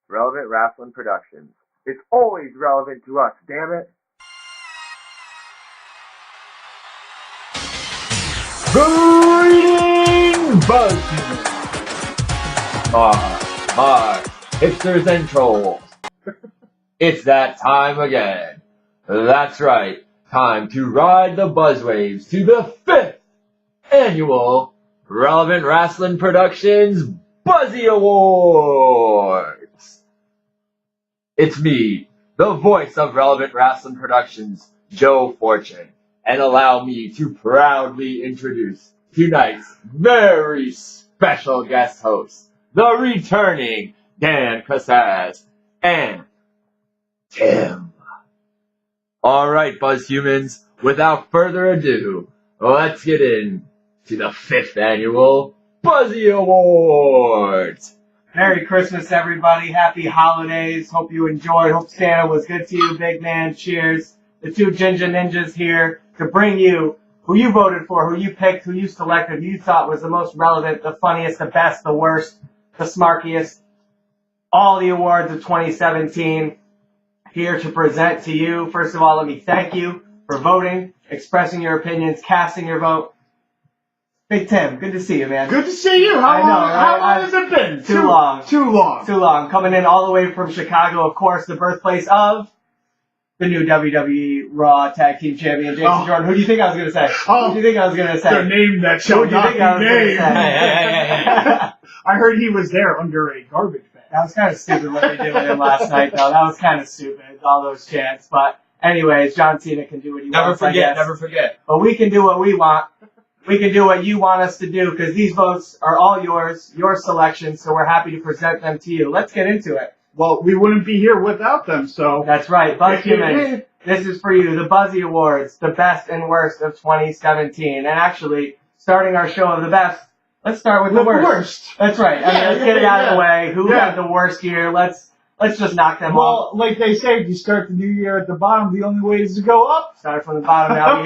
Relevant Rasslin Productions. It's always relevant to us, damn it. Greetings, Buzzhumans! My hipsters and trolls. It's that time again. That's right. Time to ride the buzzwaves to the 5th annual Relevant Rasslin Productions Buzzie Awards. It's me, the voice of Relevant Rasslin Productions, Joe Fortune, and allow me to proudly introduce tonight's very special guest hosts, the returning Dan Casaz and Tim. Alright, Buzzhumans, without further ado, let's get in to the 5th annual Buzzie Awards. Merry Christmas, everybody. Happy holidays. Hope you enjoyed. Hope Santa was good to you, big man. Cheers. The two Ginger Ninjas here to bring you who you voted for, who you picked, who you selected, who you thought was the most relevant, the funniest, the best, the worst, the smarkiest. All the awards of 2017 here to present to you. First of all, let me thank you for voting, expressing your opinions, casting your vote. Big Tim, good to see you, man. Good to see you. How long has it been? Too long. Too long. Too long. Coming in all the way from Chicago, of course, the birthplace of the new WWE Raw Tag Team Champion, Jason Jordan. Who do you think I was going to say? Who do you think I was going to say? The name that shall not be named. I heard he was there under a garbage bag. That was kind of stupid what they did with him last night, though. That was kind of stupid, all those chants. But anyways, John Cena can do what he wants, I guess. Never forget. But we can do what we want. We can do what you want us to do, because these votes are all yours, your selection, so we're happy to present them to you. Let's get into it. Well, we wouldn't be here without them, so. That's right. Buzzhumans, this is for you. The Buzzie Awards, the best and worst of 2017. And actually, starting our show of the best, let's start with the worst. That's right. I mean, let's get it out of the way. Who had the worst year? Let's just knock them off. Well, like they say, if you start the new year at the bottom, the only way is to go up. Start from the bottom now.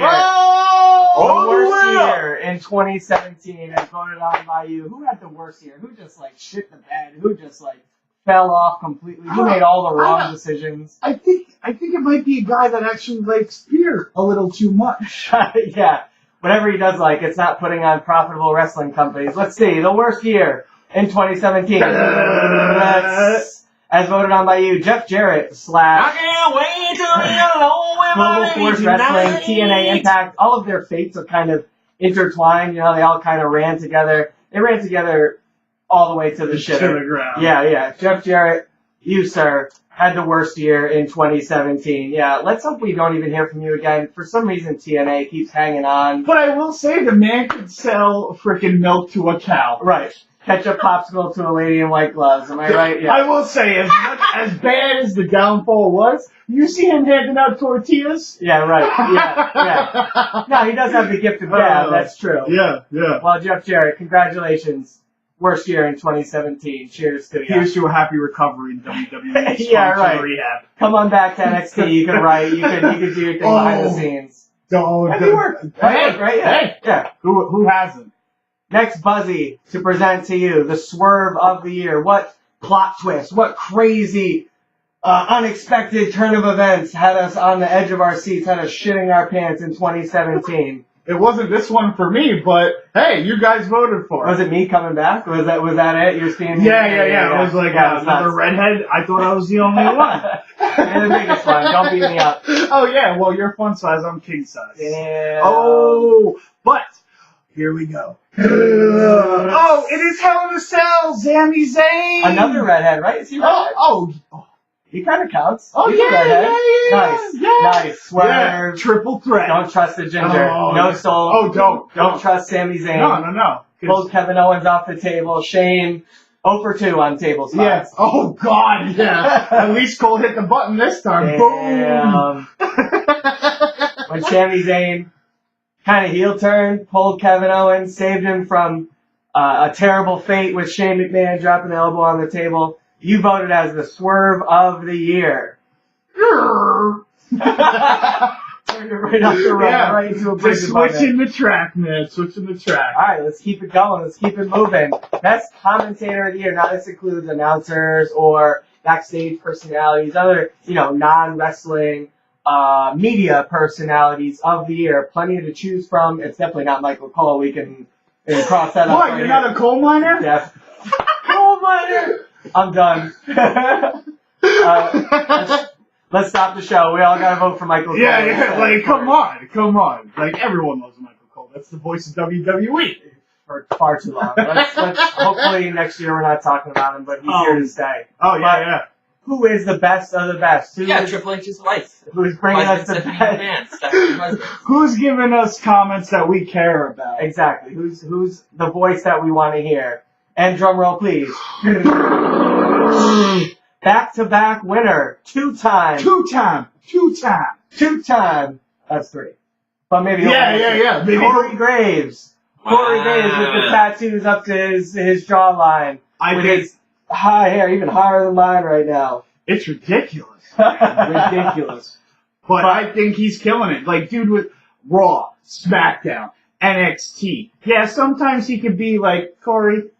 The worst year in 2017 as voted on by you. Who had the worst year? Who just like shit the bed? Who just like fell off completely? Who made all the wrong decisions? I think it might be a guy that actually likes beer a little too much. Yeah. Whatever he does like, it's not putting on profitable wrestling companies. Let's see. The worst year in 2017. As voted on by you, Jeff Jarrett / I can't wait to be alone with Global my Force Wrestling, TNA Impact. All of their fates are kind of intertwined. You know, they all kind of ran together. They ran together all the way to the shitter. To the ground. Yeah. Jeff Jarrett, you, sir, had the worst year in 2017. Yeah, let's hope we don't even hear from you again. For some reason, TNA keeps hanging on. But I will say the man could sell freaking milk to a cow. Right. Ketchup popsicle to a lady in white gloves. Am I right? Yeah. I will say, as bad as the downfall was, you see him handing out tortillas? Yeah, right. Yeah. No, he does have the gift of gab. That's true. Yeah. Well, Jeff Jarrett, congratulations. Worst year in 2017. Cheers to you. Here's to a happy recovery in WWE. Yeah, right. Rehab. Come on back to NXT. You can write. You can do your thing behind the scenes. Have you worked? Right? Yeah. Who hasn't? Next Buzzie to present to you, the Swerve of the year. What plot twist, what crazy, unexpected turn of events had us on the edge of our seats, had us shitting our pants in 2017. It wasn't this one for me, but hey, you guys voted for it. Was it me coming back? Was that it? You're seeing me? Yeah. It was like another redhead. I thought I was the only one. You're the biggest one. Don't beat me up. Oh yeah, well you're fun size, I'm king size. Yeah. Oh, but here we go. Oh, it is Hell in a Cell, Sami Zayn. Another redhead, right? Is he redhead? Oh. He kind of counts. Oh, He's yeah. Nice. Swerve. Yeah. Triple threat. Don't trust the ginger. Oh, no soul. Oh, don't trust Sami Zayn. No. Pulled Kevin Owens off the table. Shane 0 for 2 on table spots. Yeah. Oh, God, yeah. At least Cole hit the button this time. Damn. Boom. When Sami Zayn kind of heel turned, pulled Kevin Owens, saved him from a terrible fate with Shane McMahon dropping the elbow on the table. You voted as the Swerve of the year. Turned it right off the road, right into a bridge. Switching the track, man. Switching the track. All right, let's keep it going. Let's keep it moving. Best commentator of the year. Now, this includes announcers or backstage personalities, other, non-wrestling media personalities of the year. Plenty to choose from. It's definitely not Michael Cole. We can cross that off. What? You're not a coal miner? Yeah. Coal miner! I'm done. Let's stop the show. We all gotta vote for Michael Cole. Yeah, like, come on. Like, everyone loves Michael Cole. That's the voice of WWE. For far too long. Let's hopefully next year we're not talking about him, but he's here to stay. Oh, yeah. Who is the best of the best? Triple H's wife. Who's bringing us the best? Who's giving us comments that we care about? Exactly. Who's the voice that we want to hear? And drum roll, please. Back-to-back winner. Two-time. That's three. But maybe yeah. Maybe Corey Graves. Wow. Corey Graves with the tattoos up to his jawline. With his high hair, even higher than mine right now. It's ridiculous. Ridiculous. But I think he's killing it. Like, dude with Raw, SmackDown, NXT. Yeah, sometimes he could be like, Corey.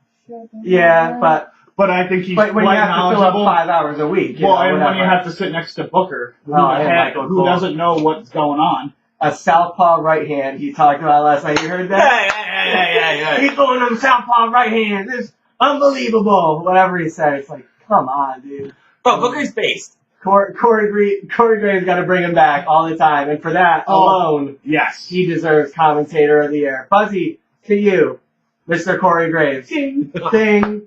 Yeah, but I think he's when you quite have to fill up knowledgeable. 5 hours a week. And when you have to sit next to Booker, who doesn't know what's going on. A southpaw right hand he talked about last night. You heard that? Yeah. He's going to the southpaw right hand. It's unbelievable. Whatever he said, it's like, come on, dude. Bro, Booker's based. Corey Graves got to bring him back all the time, and for that alone, yes, he deserves Commentator of the Year. Buzzie, to you, Mr. Corey Graves. Ding. Ding.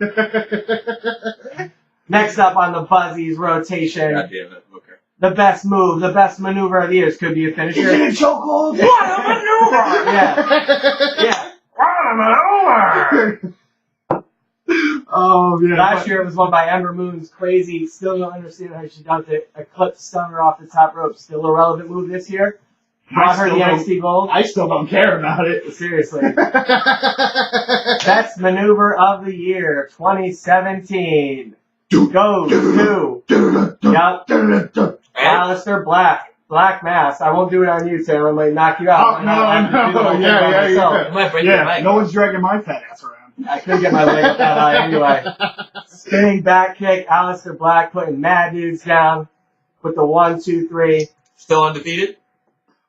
Next up on the Buzzie's rotation. God damn it, Booker. The best move, the best maneuver of the year. Could be a finisher. Is it a chokehold? What a maneuver! Yeah. What a maneuver! Oh, yeah. Last year it was won by Ember Moon's crazy, still don't understand how she does it, eclipse stunner off the top rope. Still a relevant move this year. Brought her the NXT Gold. I still don't care about it. Seriously. Best maneuver of the year, 2017. Goes to... Yup. Aleister Black. Black Mass. I won't do it on you, Tim. I might knock you out. Oh, no. Yeah. It might break your leg. No one's dragging my fat ass around. I couldn't get my leg up that high anyway. Spinning back kick, Aleister Black putting mad dudes down with the 1, 2, 3. Still undefeated?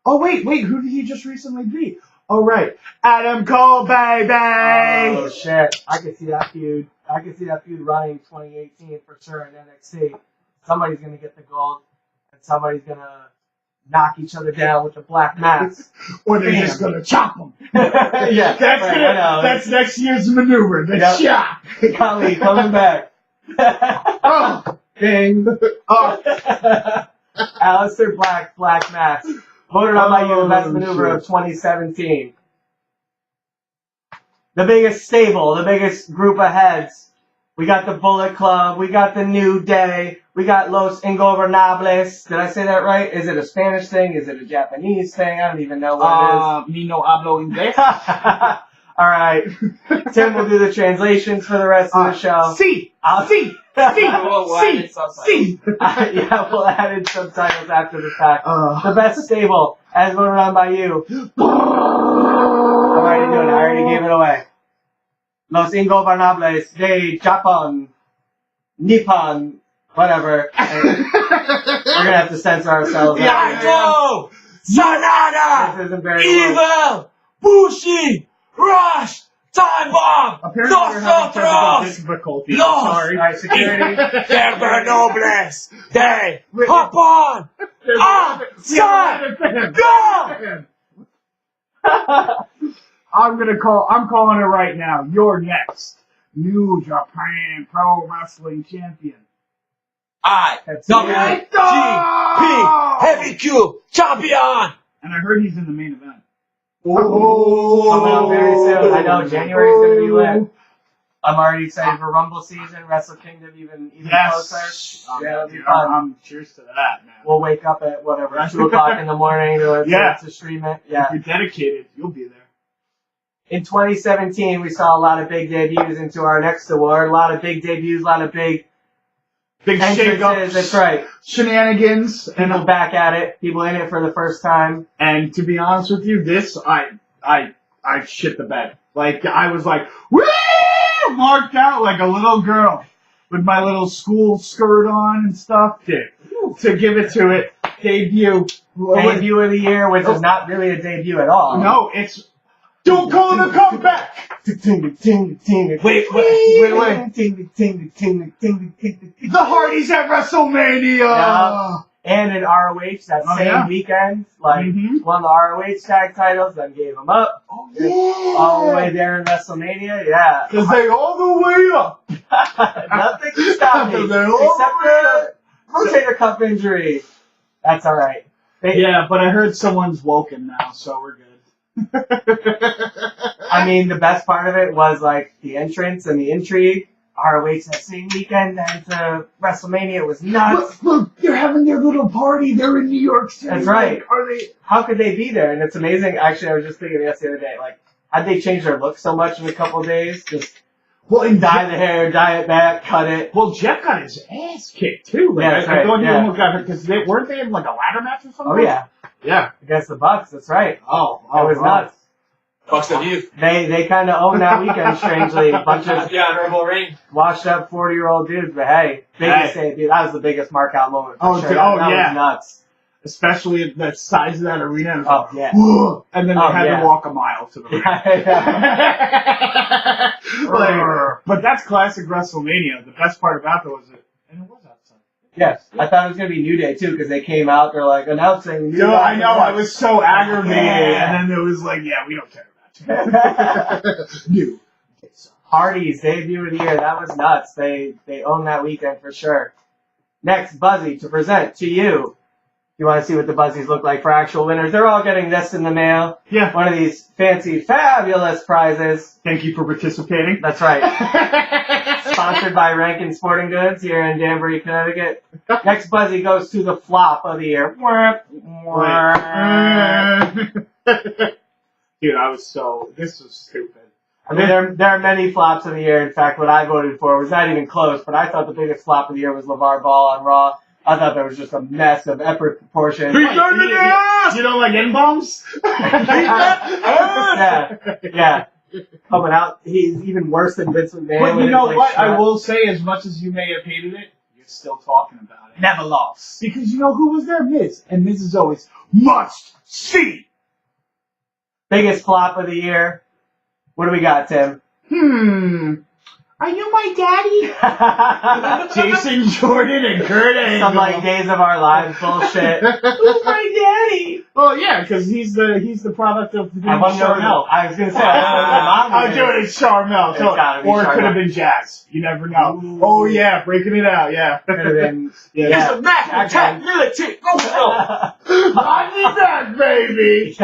Oh, wait. Who did he just recently beat? Oh, right. Adam Cole, baby! Oh, shit. I could see that feud. Running 2018 for sure in NXT. Somebody's going to get the gold, and somebody's going to knock each other down with the black mask. Or they're just going to chop them. Yeah. That's next year's maneuver. The chop. Kali coming back. Oh. Ding. Oh. Aleister Black, Black Mask. Voted on by you the best maneuver of 2017. The biggest stable, the biggest group of heads. We got the Bullet Club. We got the New Day. We got Los Ingobernables. Did I say that right? Is it a Spanish thing? Is it a Japanese thing? I don't even know what it is. Me no hablo inglés. All right. Tim will do the translations for the rest of the show. Sí. Yeah, we'll add in subtitles after the fact. The best stable, as voted on by you. I'm already doing it. I already gave it away. Los Ingobernables de Japan, Nippon, whatever. We're gonna have to censor ourselves. Yaito! Sanada! This isn't very Evil! Bushi! Rush! Time Bomb! Apparently we're having technical difficulties. Lost! Sorry. Alright, security. Vernobles! They hop on! Outside! Go! I'm calling it right now. You're next. New Japan Pro Wrestling Champion. IWGP Heavy Q Champion! And I heard he's in the main event. Coming up very soon. I know January's gonna be lit. I'm already excited for Rumble season, Wrestle Kingdom even closer. Yeah, it'll be fun. I'm cheers to that, man. We'll wake up at whatever 2 o'clock in the morning to stream it. Yeah. If you're dedicated, you'll be there. In 2017, we saw a lot of big debuts into our next award. A lot of big debuts, a lot of big shake-ups. That's right. Shenanigans. People back at it. People in it for the first time. And to be honest with you, I shit the bed. Like, I was like, woo! Marked out like a little girl. with my little school skirt on and stuff to give it to it. Debut. Debut of the year, which is not really a debut at all. No, it's don't call it a comeback. Wait. The Hardys at WrestleMania. Yeah. And in ROH that same weekend, like won the ROH tag titles, then gave them up. Oh yeah. All the way there in WrestleMania, yeah. Cause they all the way up. Nothing can stop me except the rotator cuff injury. That's all right. Yeah, but I heard someone's woken now, so we're good. I mean, the best part of it was like the entrance and the intrigue. ROH that same weekend and to WrestleMania was nuts. Look, they're having their little party. They're in New York City. That's right. Like, are they? How could they be there? And it's amazing. Actually, I was just thinking this the other day. Like, had they changed their look so much in a couple of days? Just dye the hair, dye it back, cut it. Well, Jeff got his ass kicked too. Like, Yeah, that's right. I thought he almost got hurt because weren't they in like a ladder match or something? Oh yeah. Yeah. Against the Bucks. That's right. Oh, it was nuts. Bucks of youth. They kind of owned that weekend, strangely. A bunch of honorable ring. washed up 40-year-old dudes, but hey, biggest debut. That was the biggest mark out moment. For sure. That was nuts. Especially the size of that arena. Oh yeah. And then they had to walk a mile to the ring. But that's classic WrestleMania. The best part about that was and it was outside. Yes, I thought it was gonna be New Day too because they came out. They're like announcing. New Day. I know. I was so aggravated, and then it was like, yeah, we don't care about you. New. Hardy's debut of the year. That was nuts. They owned that weekend for sure. Next, Buzzie to present to you. You want to see what the Buzzies look like for actual winners? They're all getting this in the mail. Yeah. One of these fancy, fabulous prizes. Thank you for participating. That's right. Sponsored by Rankin Sporting Goods here in Danbury, Connecticut. Next Buzzie goes to the flop of the year. Dude, this was stupid. I mean, there are many flops of the year. In fact, what I voted for was not even close, but I thought the biggest flop of the year was LeVar Ball on Raw. I thought that was just a mess of epic proportions. You don't like N-bombs? yeah. Coming out, he's even worse than Vince McMahon. But you know what? I will say, as much as you may have hated it, you're still talking about it. Never lost. Because you know who was there? Miz. And Miz is always must see. Biggest flop of the year. What do we got, Tim? Are you my daddy? Jason Jordan and Kurt Angle. Some like Days of Our Lives bullshit. Who's my daddy? Well, yeah, because he's the product of Charmel. I was gonna say I was doing it Charmel. Or it could have been Jazz. You never know. Ooh. Oh yeah, breaking it out. Yeah. Could have been. Yeah. It's a match attack military. I need that, baby.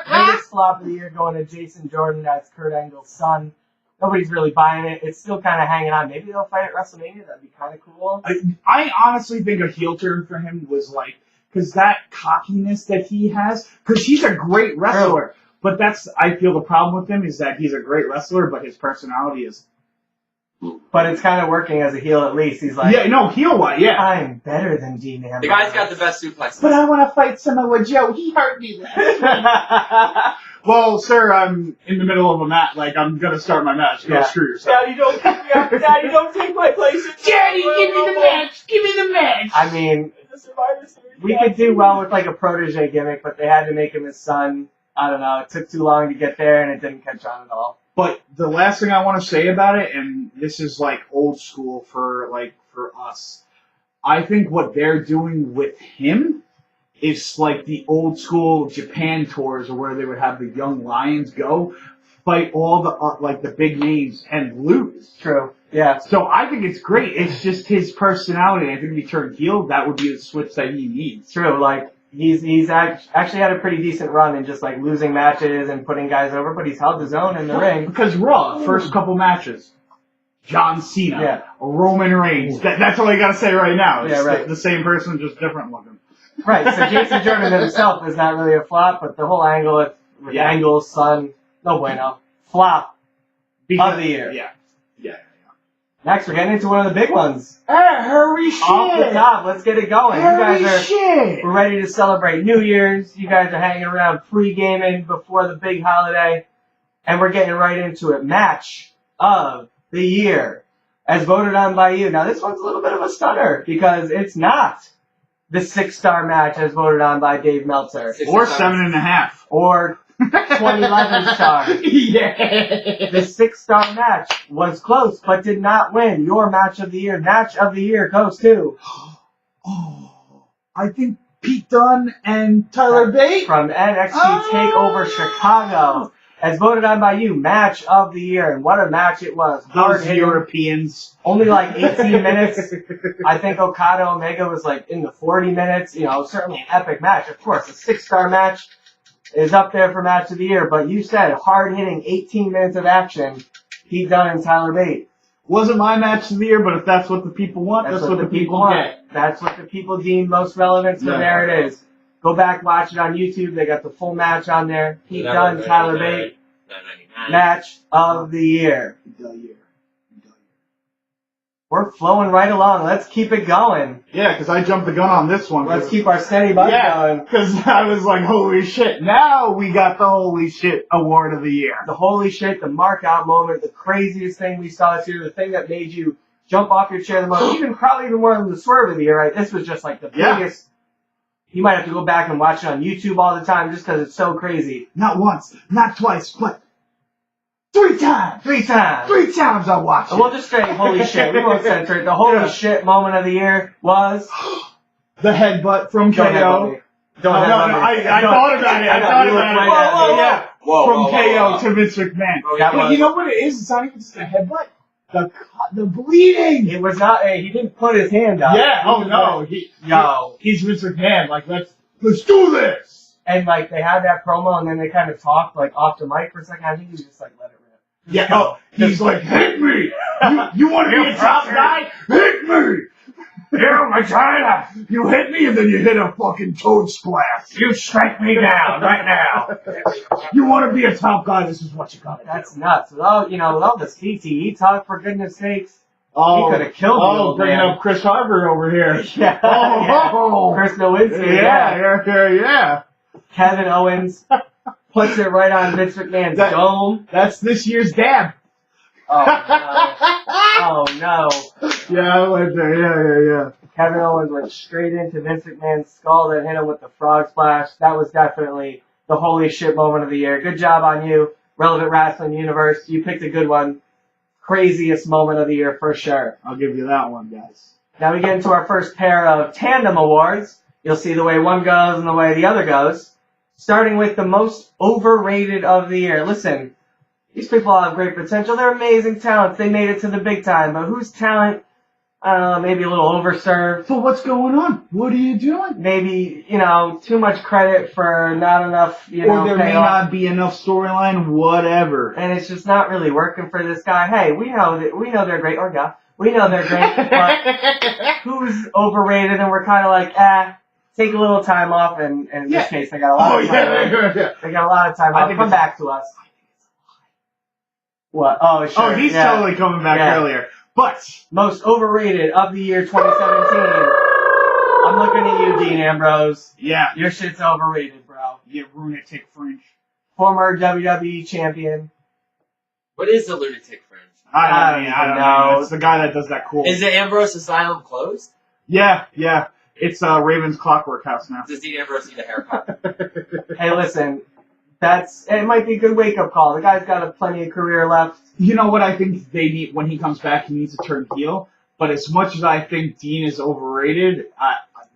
Biggest flop of the year going to Jason Jordan. That's Kurt Angle's son. Nobody's really buying it. It's still kind of hanging on. Maybe they'll fight at WrestleMania. That'd be kind of cool. I honestly think a heel turn for him was like, because that cockiness that he has, because he's a great wrestler. True. But I feel the problem with him is that he's a great wrestler, but his personality is. But it's kind of working as a heel at least. He's like, heel-wise, yeah. I'm better than Dean Ambrose. The guy's got the best suplex. But I want to fight Samoa Joe. He hurt me last week. Well, sir, I'm in the middle of a match. Like, I'm going to start my match. Go screw yourself. Daddy, don't pick me up. Daddy, don't take my place. Daddy, give me the match. Give me the match. I mean, we could do well with, like, a protege gimmick, but they had to make him his son. I don't know. It took too long to get there, and it didn't catch on at all. But the last thing I want to say about it, and this is, like, old school for us, I think what they're doing with him is like the old school Japan tours where they would have the young lions go fight all the the big names and lose. True. Yeah. So I think it's great. It's just his personality. I think if he turned heel, that would be the switch that he needs. True. Like he's actually had a pretty decent run in just like losing matches and putting guys over, but he's held his own in the ring. Because Raw, first couple matches, John Cena, Roman Reigns. That's all you got to say right now. It's the same person, just different looking. Right, so Jason Jordan himself is not really a flop, but the whole angle with Angle's son, no bueno. Flop of the year. Yeah. Next, we're getting into one of the big ones. Hurry shit! Off the top, let's get it going. We're ready to celebrate New Year's. You guys are hanging around pre-gaming before the big holiday, and we're getting right into it. Match of the year. as voted on by you. Now, this one's a little bit of a stunner because it's not the 6-star match as voted on by Dave Meltzer. Or 7.5. Or 2011 star. Yeah. The 6-star match was close, but did not win. Your match of the year. Match of the year goes to... Oh, I think Pete Dunne and Tyler Bate from NXT TakeOver Chicago. As voted on by you, match of the year. And what a match it was. Those Europeans. Only like 18 minutes. I think Okada Omega was like in the 40 minutes. You know, certainly an epic match. Of course, a 6-star match is up there for match of the year. But you said hard-hitting 18 minutes of action. Pete Dunne and Tyler Bate. Wasn't my match of the year, but if that's what the people want, that's what the people want. That's what the people deem most relevant, so there it is. Go back, watch it on YouTube. They got the full match on there. Pete Dunne, Tyler Bate. Match of the year. We're flowing right along. Let's keep it going. Yeah, because I jumped the gun on this one. Let's keep our steady buzz going. Because I was like, holy shit. Now we got the holy shit award of the year. The holy shit, the mark out moment, the craziest thing we saw this year, the thing that made you jump off your chair the most, probably even more than the Swerve of the year, right? This was just like the biggest. You might have to go back and watch it on YouTube all the time just because it's so crazy. Not once, not twice, but 3 times. 3 times. 3 times I watched it. We'll just say holy shit. We won't censor it. The holy shit moment of the year was... the headbutt from KO. I thought about it. From KO to Vince McMahon. But you know what it is? It's not even just a headbutt. The bleeding. It was not. He didn't put his hand up. Yeah. He's Vince McMahon. Like let's do this. And like they had that promo, and then they kind of talked like off the mic for a second. I think he just like let it rip. Yeah. Oh, he's like, hit me. You want to be a top guy? Hit me. Here, my China. You hit me, and then you hit a fucking toad splash. You strike me down right now. You want to be a top guy? This is what you got to do. That's nuts. With all with all the CTE talk, for goodness sakes. He could have killed me. Oh, bringing up Chris Harper over here. Yeah. Chris Nowinski. Yeah. Kevin Owens puts it right on Vince McMahon's dome. That's this year's dab. Oh no. Yeah, I went there. Yeah. Kevin Owens went straight into Vince McMahon's skull and hit him with the frog splash. That was definitely the holy shit moment of the year. Good job on you, Relevant Wrestling Universe. You picked a good one. Craziest moment of the year for sure. I'll give you that one, guys. Now we get into our first pair of tandem awards. You'll see the way one goes and the way the other goes. Starting with the most overrated of the year. Listen, these people have great potential. They're amazing talents. They made it to the big time. But whose talent, I don't know, maybe a little overserved. So what's going on? What are you doing? Maybe, too much credit for not enough, or there may not be enough storyline, whatever. And it's just not really working for this guy. Hey, we know they're great, or yeah, we know they're great, but who's overrated? And we're kind of like, take a little time off. And in this case, they got a lot of time. They got a lot of time off. Come back to us. What? Oh, sure. Oh, he's totally coming back earlier. But most overrated of the year 2017. I'm looking at you, Dean Ambrose. Yeah. Your shit's overrated, bro. You lunatic fringe. Former WWE champion. What is the lunatic fringe? I don't know. It's the guy that does that cool. Is the Ambrose Asylum closed? Yeah. It's Raven's Clockwork House now. Does Dean Ambrose need a haircut? Hey, listen. It might be a good wake-up call. The guy's got plenty of career left. You know what I think they need when he comes back? He needs to turn heel. But as much as I think Dean is overrated,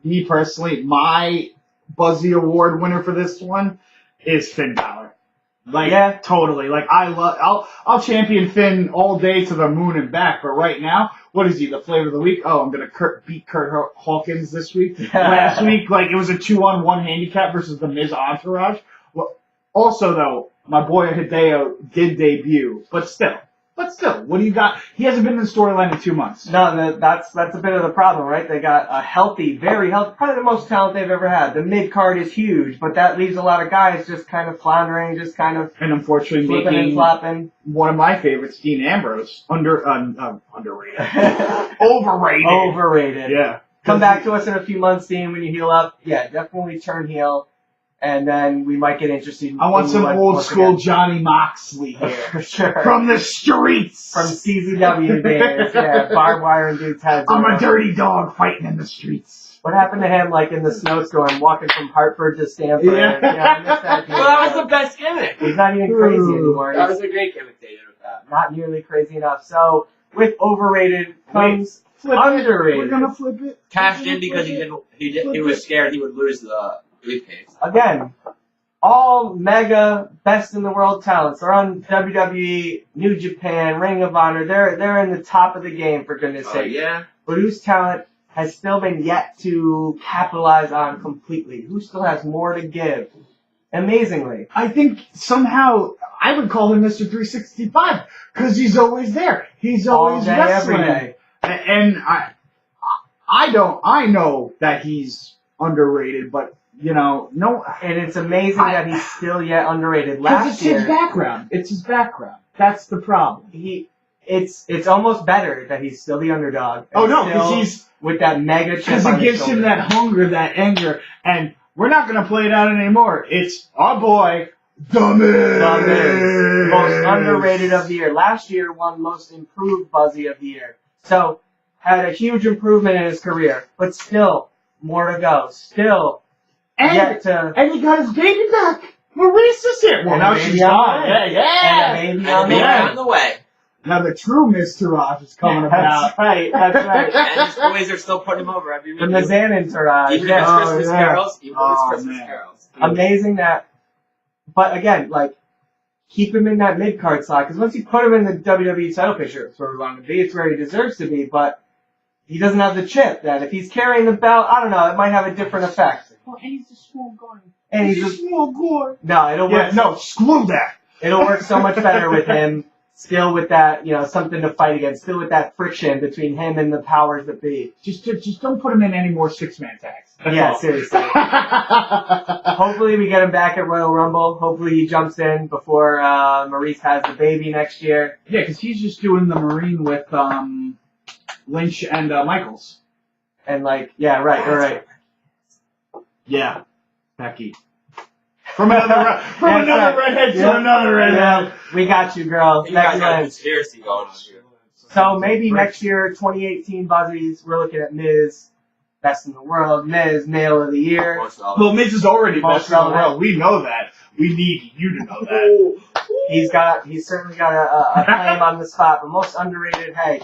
me personally, my Buzzie Award winner for this one is Finn Balor. Totally. Like I'll champion Finn all day to the moon and back. But right now, what is he? The flavor of the week? Oh, I'm gonna beat Kurt Hawkins this week. Last week, it was a 2-on-1 handicap versus the Miz Entourage. Well, also though, my boy Hideo did debut, but still, what do you got? He hasn't been in the storyline in 2 months. No, that's a bit of the problem, right? They got a very healthy, probably the most talent they've ever had. The mid card is huge, but that leaves a lot of guys just kind of floundering, just kind of and unfortunately flipping making and flopping. One of my favorites, Dean Ambrose, underrated, overrated. Overrated. Yeah. Come back to us in a few months, Dean, when you heal up. Yeah, definitely turn heel. And then we might get interested. I want some old school again. Johnny Moxley here. For sure. From the streets. From CZW days. Yeah, barbed wire and dudes' heads. I'm a dirty dog fighting in the streets. What happened to him, like, in the snowstorm, walking from Hartford to Stamford? Yeah. I missed that dude. Well, that was the best gimmick. He's not even crazy anymore. That was a great commentator with that. Not nearly crazy enough. So, with overrated comes Flip underrated. We're gonna flip it. Cashed in because he was scared he would lose the briefcase. Again, all mega best in the world talents. They're on WWE, New Japan, Ring of Honor. They're in the top of the game, for goodness sake. Yeah. But whose talent has still been yet to capitalize on completely? Who still has more to give? Amazingly. I think somehow I would call him Mr. 365 because he's always there. He's always all day, wrestling. every day. And I know that he's underrated, but you know, no. And it's amazing that he's still yet underrated. Because Last it's year, his background. It's his background. That's the problem. It's almost better that he's still the underdog. Oh and no, still because he's with that mega chip because on it his gives him shoulder. that hunger, that anger, and we're not gonna play it out anymore. It's our boy, dammit. The Miz, most underrated of the year. Last year won most improved Buzzie of the year. So had a huge improvement in his career, but still more to go. Still yet to. And he got his baby back. Maurice's here. Well, And now the she's baby on gone. the Yeah, way. yeah. And the baby And on the the baby way. on the way. Now the true Miztourage is coming about. That's right. That's right. And his boys are still putting him over every The week. Mizan entourage. Even Yeah. his Christmas yeah. carols. Even his Oh, Christmas man. carols. Amazing that. But again, like, keep him in that mid card slot because once you put him in the WWE title picture, it's where we want him to be. It's where he deserves to be. But he doesn't have the chip. That if he's carrying the belt, I don't know. It might have a different effect. Well, and he's a small guy. And he's a small guy. no, it'll Yeah, work. no, screw that. It'll work so much better with him. Still with that, something to fight against. Still with that friction between him and the powers that be. Just don't put him in any more six-man tags. That's Yeah, all. seriously. Hopefully we get him back at Royal Rumble. Hopefully he jumps in before Maurice has the baby next year. Yeah, because he's just doing the Marine with Lynch and Michaels. And right. Yeah, Becky. From another redhead to another redhead. Yeah, we got you, girl. You guys got a Excellent. conspiracy going on here. So maybe next year, 2018 Buzzies, we're looking at Miz, best in the world. Miz, male of the year. Most of Well, Miz is already Most best in the relevant. world. We know that. We need you to know that. He's certainly got a claim on the spot, but most underrated, hey,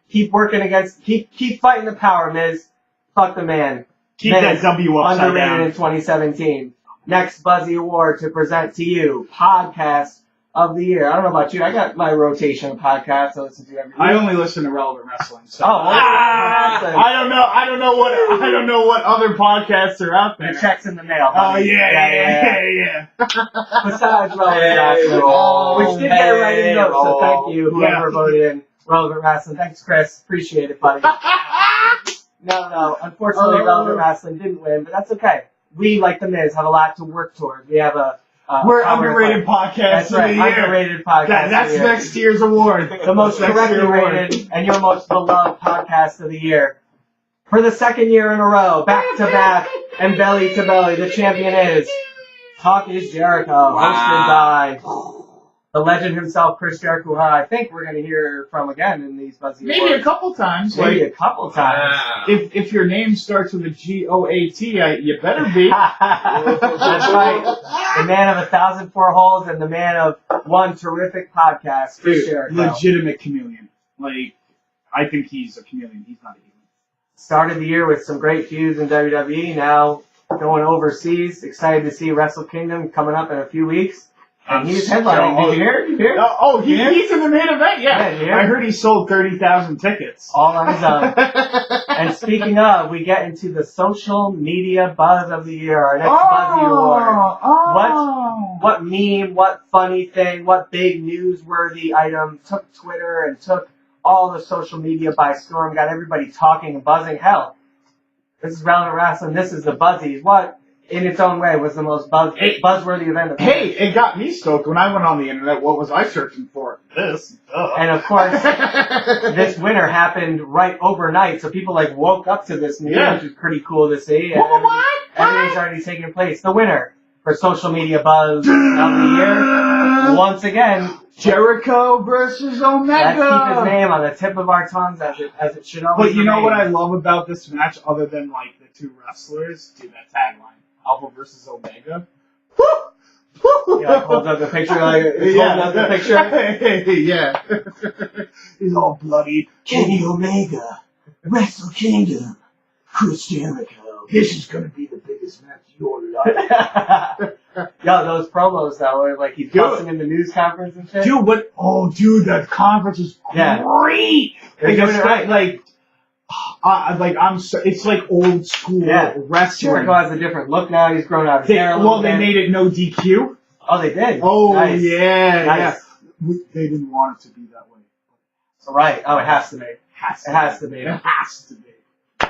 keep fighting the power, Miz. Fuck the man. Keep Miz, that W upside underrated down. in 2017. Next Buzzie Award to present to you, Podcast of the Year. I don't know about you. I got my rotation of podcasts I listen to every week. I only listen to Relevant Wrestling. So. I don't know what other podcasts are out there. The check's in the mail. Oh buddy. yeah. Besides Relevant Wrestling, which did get a write-in note, so thank you, whoever voted in Relevant Wrestling. Thanks, Chris. Appreciate it, buddy. No. Unfortunately, Relevant Wrestling didn't win, but that's okay. We, like The Miz, have a lot to work towards. We have We're power to underrated fight. podcast That's of right, the year. underrated podcast. That's of the year. next year's award. The most Next correctly year's award. rated and your most beloved podcast of the year. For the second year in a row, back to back and belly to belly, the champion is Talk is Jericho, hosted by the legend himself, Chris Jericho. Who I think we're going to hear from again in these Buzzy Maybe Awards. a couple times. Maybe a couple times. If your name starts with a G-O-A-T, you better be. That's right. The man of 1,004 holes and the man of one terrific podcast, Chris Jericho. Legitimate chameleon. Like, I think he's a chameleon. He's not a human. Started the year with some great feuds in WWE. Now going overseas. Excited to see Wrestle Kingdom coming up in a few weeks. And he's headlining. Did you hear? He's in the main event. Yeah, I heard he sold 30,000 tickets. All on his own. And speaking of, we get into the social media buzz of the year, our next Buzzy Award. What meme, what funny thing, what big newsworthy item took Twitter and took all the social media by storm, got everybody talking and buzzing? Hell, this is Relevant Wrestling. This is the Buzzies. What, in its own way, was the most buzzworthy event of the year? Hey, it got me stoked when I went on the internet. What was I searching for? This. And of course, this winner happened right overnight, so people woke up to this news, which is pretty cool to see. And What? everything's already taking place. The winner, for social media buzz of the year. Once again, Jericho versus Omega. let's keep his name on the tip of our tongues as it should always But you know remain. what I love about this match, other than like the two wrestlers? Dude, that tagline, Alpha versus Omega. He like holds up the picture, like he's holding up the picture. Yeah. He's all bloody. Kenny Omega, Wrestle Kingdom, Chris Jericho. This is gonna be the biggest match of your life. Yo, those promos though, where like he's busting in the news conference and shit. Dude, what? Oh, dude, that conference is Yeah. great. They're doing it right. It's like old school wrestling. Jericho has a different look now. He's grown out his hair a little They bit. made it no DQ. Oh, they did. Oh, Nice. yeah, Nice. yeah. They didn't want it to be that way. Right. Oh, it has to be. It has to be. It has to be.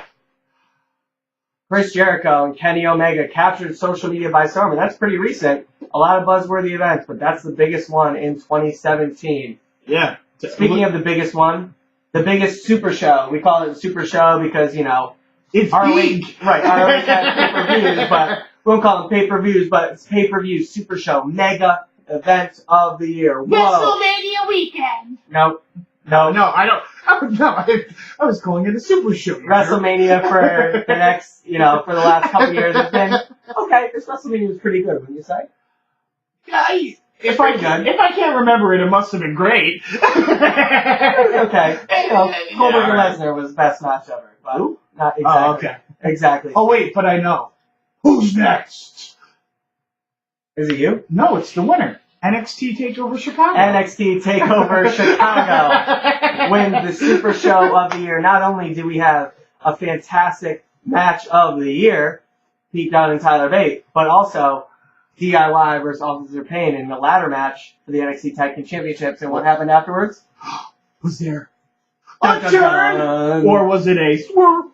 Chris Jericho and Kenny Omega captured social media by storm, and that's pretty recent. A lot of buzzworthy events, but that's the biggest one in 2017. Yeah. Speaking of the biggest one, the biggest super show. We call it a super show because, you know, It's ROH, big. right, ROH has pay-per-views, but we won't call them pay-per-views, but it's pay-per-view super show, mega event of the year. Whoa. WrestleMania weekend. Nope. No, I don't. I was calling it a super show. WrestleMania for the next, you know, for the last couple of years has been, okay, this WrestleMania was pretty good, wouldn't you say? If I can't remember it, it must have been great. Okay. You know, Goldberg and Lesnar was the best match ever, but Who? not exactly. Oh, okay. Exactly. Oh wait, but I know. Who's next? Is it you? No, it's the winner. NXT Takeover Chicago. NXT TakeOver Chicago win the Super Show of the Year. Not only do we have a fantastic match of the year, Pete Dunne and Tyler Bate, but also DIY versus Officer Payne in the ladder match for the NXT Tag Team Championships. And what happened afterwards? Was there Dun, a dun, turn? dun. Or was it a swerve?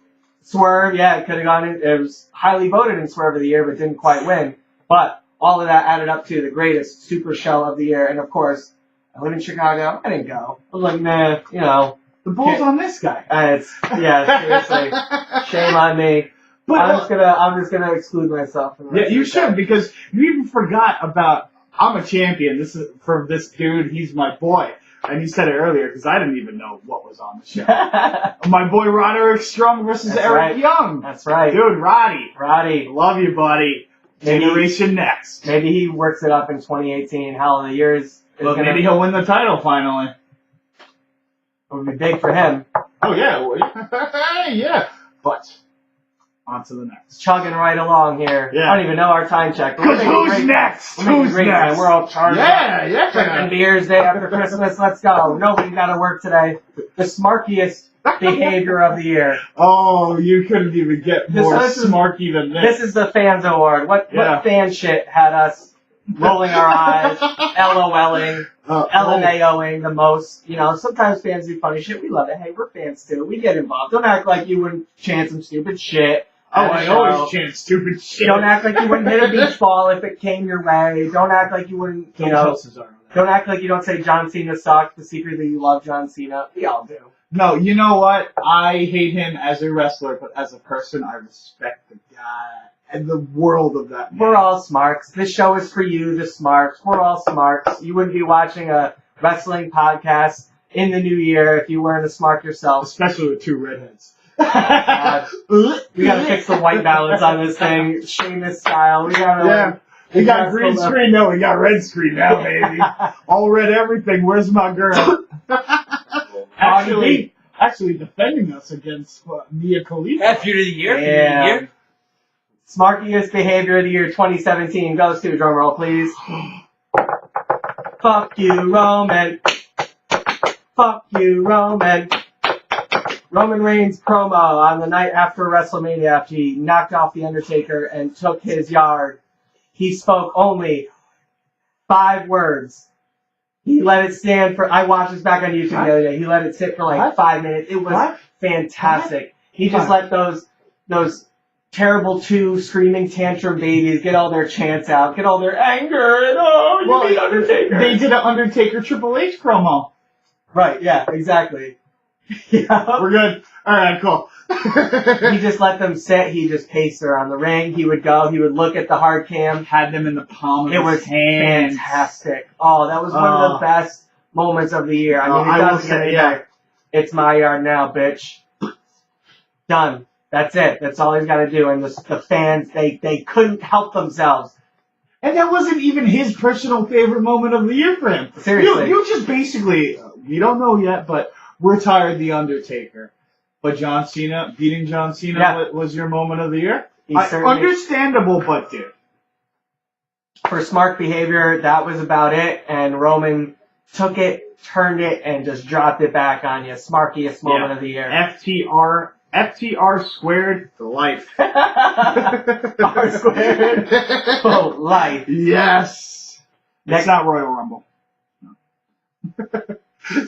Swerve, yeah, it could have gone in. It was highly voted in Swerve of the Year, but didn't quite win. But all of that added up to the greatest Super Show of the year. And of course, I live in Chicago. I didn't go. I was like, nah, you know. The ball's on this guy. Seriously. Shame on me. But I'm just gonna exclude myself. From the yeah, rest you of the should, because you even forgot about. I'm a champion. This is for this dude. He's my boy, and you said it earlier because I didn't even know what was on the show. show. My boy Roderick Strong versus That's Eric right. Young. That's right. Dude, Roddy. love you, buddy. Generation Next. Maybe he works it up in 2018. Hell, the year is Well, gonna maybe he'll win the title finally. it would be big for him. Oh yeah, yeah. But on to the next. Chugging right along here. Yeah. I don't even know our time check. But Because who's next? We're making Who's great next? time. We're all charged up. Yeah. Drinking beers day after Christmas. Let's go. Nobody got to work today. The smarkiest behavior of the year. Oh, you couldn't even get more This is- smarky than this. This is the fans award. What fan shit had us rolling our eyes, LOLing, LMAOing the most? You know, sometimes fans do funny shit. We love it. Hey, we're fans too. We get involved. Don't act like you wouldn't chant some stupid shit. Oh, at a I show. always chant stupid shit. Don't act like you wouldn't hit a beach ball if it came your way. Don't act like you wouldn't, you know. Don't act like you don't say John Cena sucks, but secretly you love John Cena. We all do. No, you know what? I hate him as a wrestler, but as a person, I respect the guy and the world of that man. We're all smarks. This show is for you, the smarks. We're all smarks. You wouldn't be watching a wrestling podcast in the new year if you weren't a smark yourself. Especially with two redheads. We gotta fix the white balance on this thing, Sheamus style. We gotta. We got green screen, no, we got red screen now, baby. All red everything. Where's my girl? Actually defending us against Mia Khalifa. Feud of the year. Yeah. Smarkiest behavior of the year 2017 goes to, drum roll please. Fuck you, Roman. Fuck you, Roman. Roman Reigns promo on the night after WrestleMania after he knocked off The Undertaker and took his yard. He spoke only 5 words. He let it stand for, I watched this back on YouTube the other day. He let it sit for like 5 minutes. It was fantastic. He just let those terrible 2 screaming tantrum babies get all their chants out, get all their anger, and you beat Undertaker. They did an Undertaker Triple H promo. Right, yeah, exactly. Yeah. We're good. All right, cool. He just let them sit. He just paced around the ring. He would go. He would look at the hard cam. Had them in the palm of It was his hand. fantastic. Oh, that was one of the best moments of the year. I mean, it I will doesn't get say, any yeah. better. It's my yard now, bitch. Done. That's it. That's all he's got to do. And the fans, they couldn't help themselves. And that wasn't even his personal favorite moment of the year for him. Seriously. You just basically, we don't know yet, but retired The Undertaker. But John Cena, beating John Cena was your moment of the year? Understandable, but dude. For smart behavior, that was about it. And Roman took it, turned it, and just dropped it back on you. Smarkiest moment of the year. FTR squared for life. R squared for life. Yes. That's not Royal Rumble. No.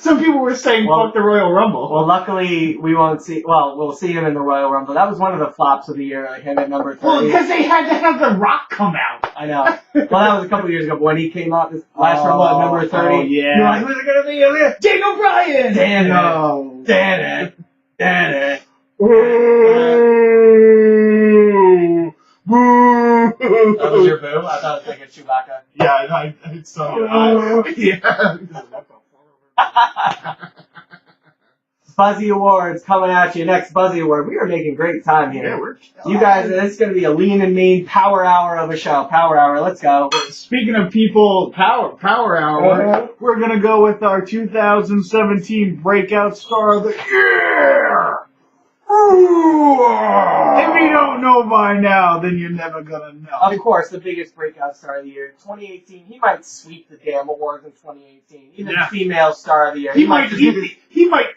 Some people were saying fuck the Royal Rumble. Well, luckily we won't see. Well, we'll see him in the Royal Rumble. That was one of the flops of the year. Like him at number 30. Well, because they had to have The Rock come out. I know. Well, that was a couple years ago. But when he came out this last Rumble at number 30, oh, yeah. you're like, who's it gonna be? Daniel Bryan. Damn No. it. That was your boo? I thought it was like a Chewbacca. Yeah, I saw yeah. Buzzie Awards coming at you. Next Buzzie Award. We are making great time here. Yeah, we're You guys, this is going to be a lean and mean power hour of a show. Power hour. Let's go. Speaking of people, power hour, we're going to go with our 2017 Breakout Star of the Year. If you don't know by now, then you're never going to know. Of course, the biggest Breakout Star of the Year. 2018, he might sweep the damn awards in 2018. Even female Star of the Year. He might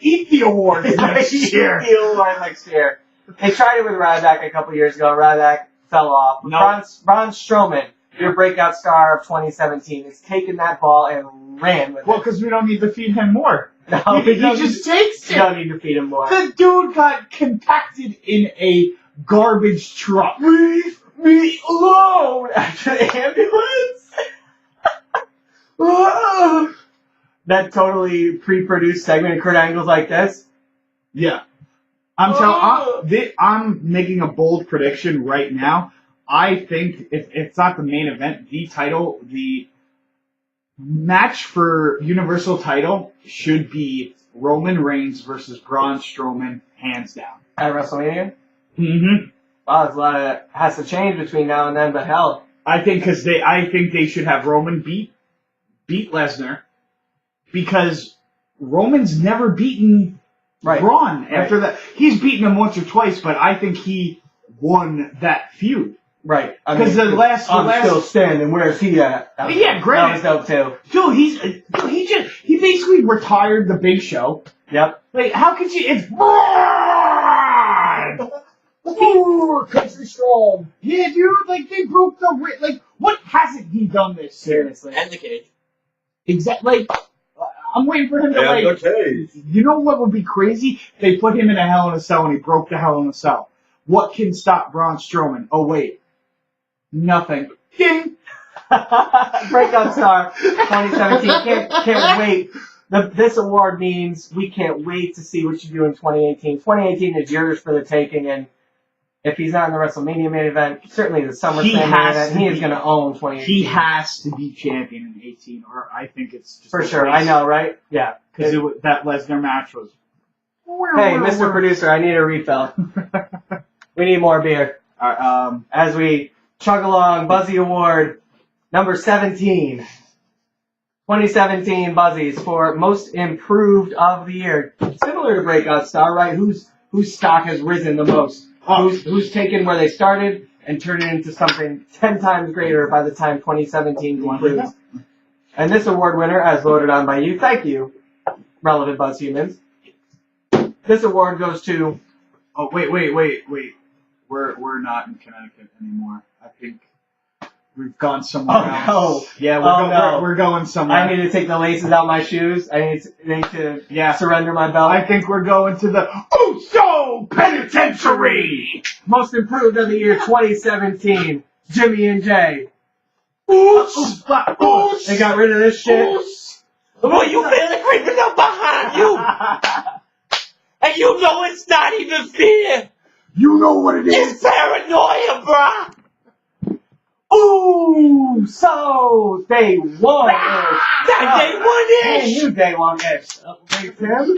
eat the awards next year. The award next year. They tried it with Ryback a couple years ago. Ryback fell off. Nope. Braun Strowman, your Breakout Star of 2017, has taken that ball and ran with it. Well, because we don't need to feed him more. No, he just takes You it. don't need to feed him more. The dude got compacted in a garbage truck. Leave me alone after the ambulance. That totally pre-produced segment, Kurt Angle's like this. Yeah. I'm making a bold prediction right now. I think if it's not the main event, the title, the match for Universal title should be Roman Reigns versus Braun Strowman, hands down. At WrestleMania? Mm-hmm. Wow, there's a lot of has to change between now and then, but hell. I think they should have Roman beat Lesnar, because Roman's never beaten Braun after that. He's beaten him once or twice, but I think he won that feud. Right. Because the last still standing. Where's he at? Yeah, great. That was dope too. Dude, he basically retired the Big Show. Yep. Like, how could you? It's Braun. Ooh, country strong. Yeah, dude. Like they broke the like. What hasn't he done this Seriously. And the cage. Exactly. Like, I'm waiting for him to And the cage. You know what would be crazy? They put him in a Hell in a Cell and he broke the Hell in a Cell. What can stop Braun Strowman? Oh wait, nothing. Ding. Breakout Star 2017. Can't wait. This award means we can't wait to see what you do in 2018. 2018 is yours for the taking, and if he's not in the WrestleMania main event, certainly the SummerSlam main event, he is going to own 2018. He has to be champion in 18, or I think it's just for sure. I know, right? Yeah, because that Lesnar match was. Hey, Mr. Producer, I need a refill. We need more beer. As we chug along, Buzzie Award number 17. 2017 Buzzies for Most Improved of the Year. Similar to Breakout Star, right? Whose stock has risen the most? Who's taken where they started and turned it into something 10 times greater by the time 2017 concludes. And this award winner, as voted on by you, thank you, relevant Buzzhumans. This award goes to... Oh, wait. We're not in Connecticut anymore. I think we've gone somewhere else. Oh, Yeah, we're going somewhere. I need to take the laces out my shoes. I need to surrender my belt. I think we're going to the Uso Penitentiary. Most Improved of the Year 2017, Jimmy and Jay. Oos. They got rid of this shit. Boy, you barely creeping up behind you. And you know it's not even fear. You know what it It's paranoia, bruh. Ooh, so day one ish. That day one Hey, ish. you day one ish. Wait, Tim?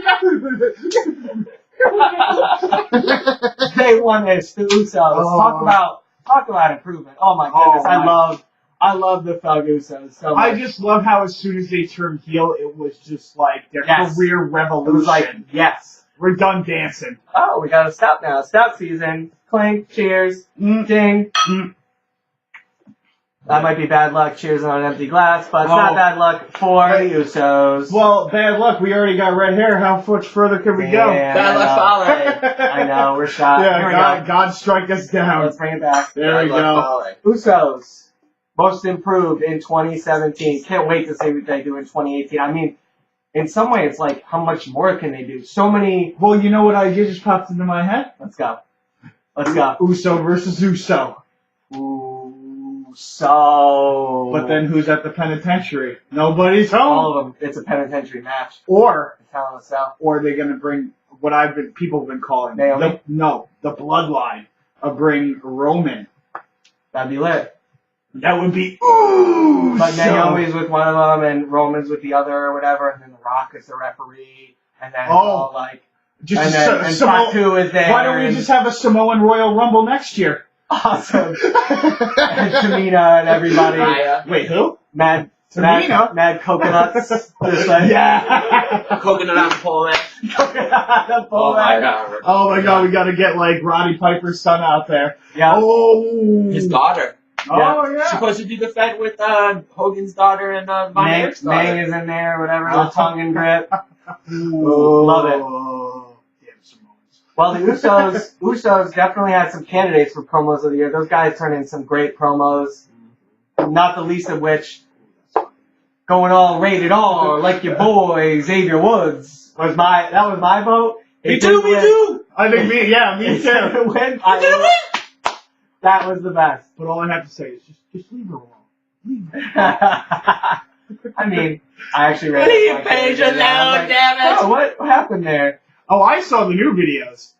Day one ish. The Usos. Talk about improvement. Oh my goodness, I love the Thug Usos so much. I just love how as soon as they turned heel, it was just like their career revolution. It was like, yes. We're done dancing. Oh, we gotta stop now. Stop season. Clink, cheers, ding. That might be bad luck. Cheers on an empty glass, but it's not bad luck for the Usos. Well, bad luck. We already got red hair. How much further could we go? Bad luck, Fale. I know, we're shot. Yeah, Here we God strike us down. Let's bring it back. There we go. Usos, most improved in 2017. Can't wait to see what they do in 2018. I mean, in some way, it's like, how much more can they do? So many. Well, you know what idea just popped into my head? Let's go. Let's go. Uso versus Uso. So. But then who's at the penitentiary? Nobody's home. All of them. It's a penitentiary match. Or Hell in a Cell. are they going to bring what people have been calling Naomi? the bloodline of bring Roman. That'd be lit. That would be ooh. But Naomi's with one of them and Roman's with the other or whatever, and then The Rock is the referee, and then it's all like, just and then Fatu is there. Why don't we just have a Samoan Royal Rumble next year? Awesome. And Tamina and everybody. Wait, who? Mad coconuts. Yeah. Coconut on pole. Coconut Oh my god. Oh my god, we gotta get like Roddy Piper's son out there. Yeah. Oh. His daughter. Oh yeah. She's supposed to do the Fed with Hogan's daughter and Von Erich's daughter. Mang is in there, whatever. The tongue and grip. Love it. Damn Samoans. Well, the Usos definitely had some candidates for promos of the year. Those guys turned in some great promos. Not the least of which, going all rated R like your boy Xavier Woods that was my vote. Me too. I think me too. That was the best. But all I have to say is just leave her alone. I mean, I actually read Leave Paige alone, damn it. Oh, what happened there? Oh, I saw the new videos.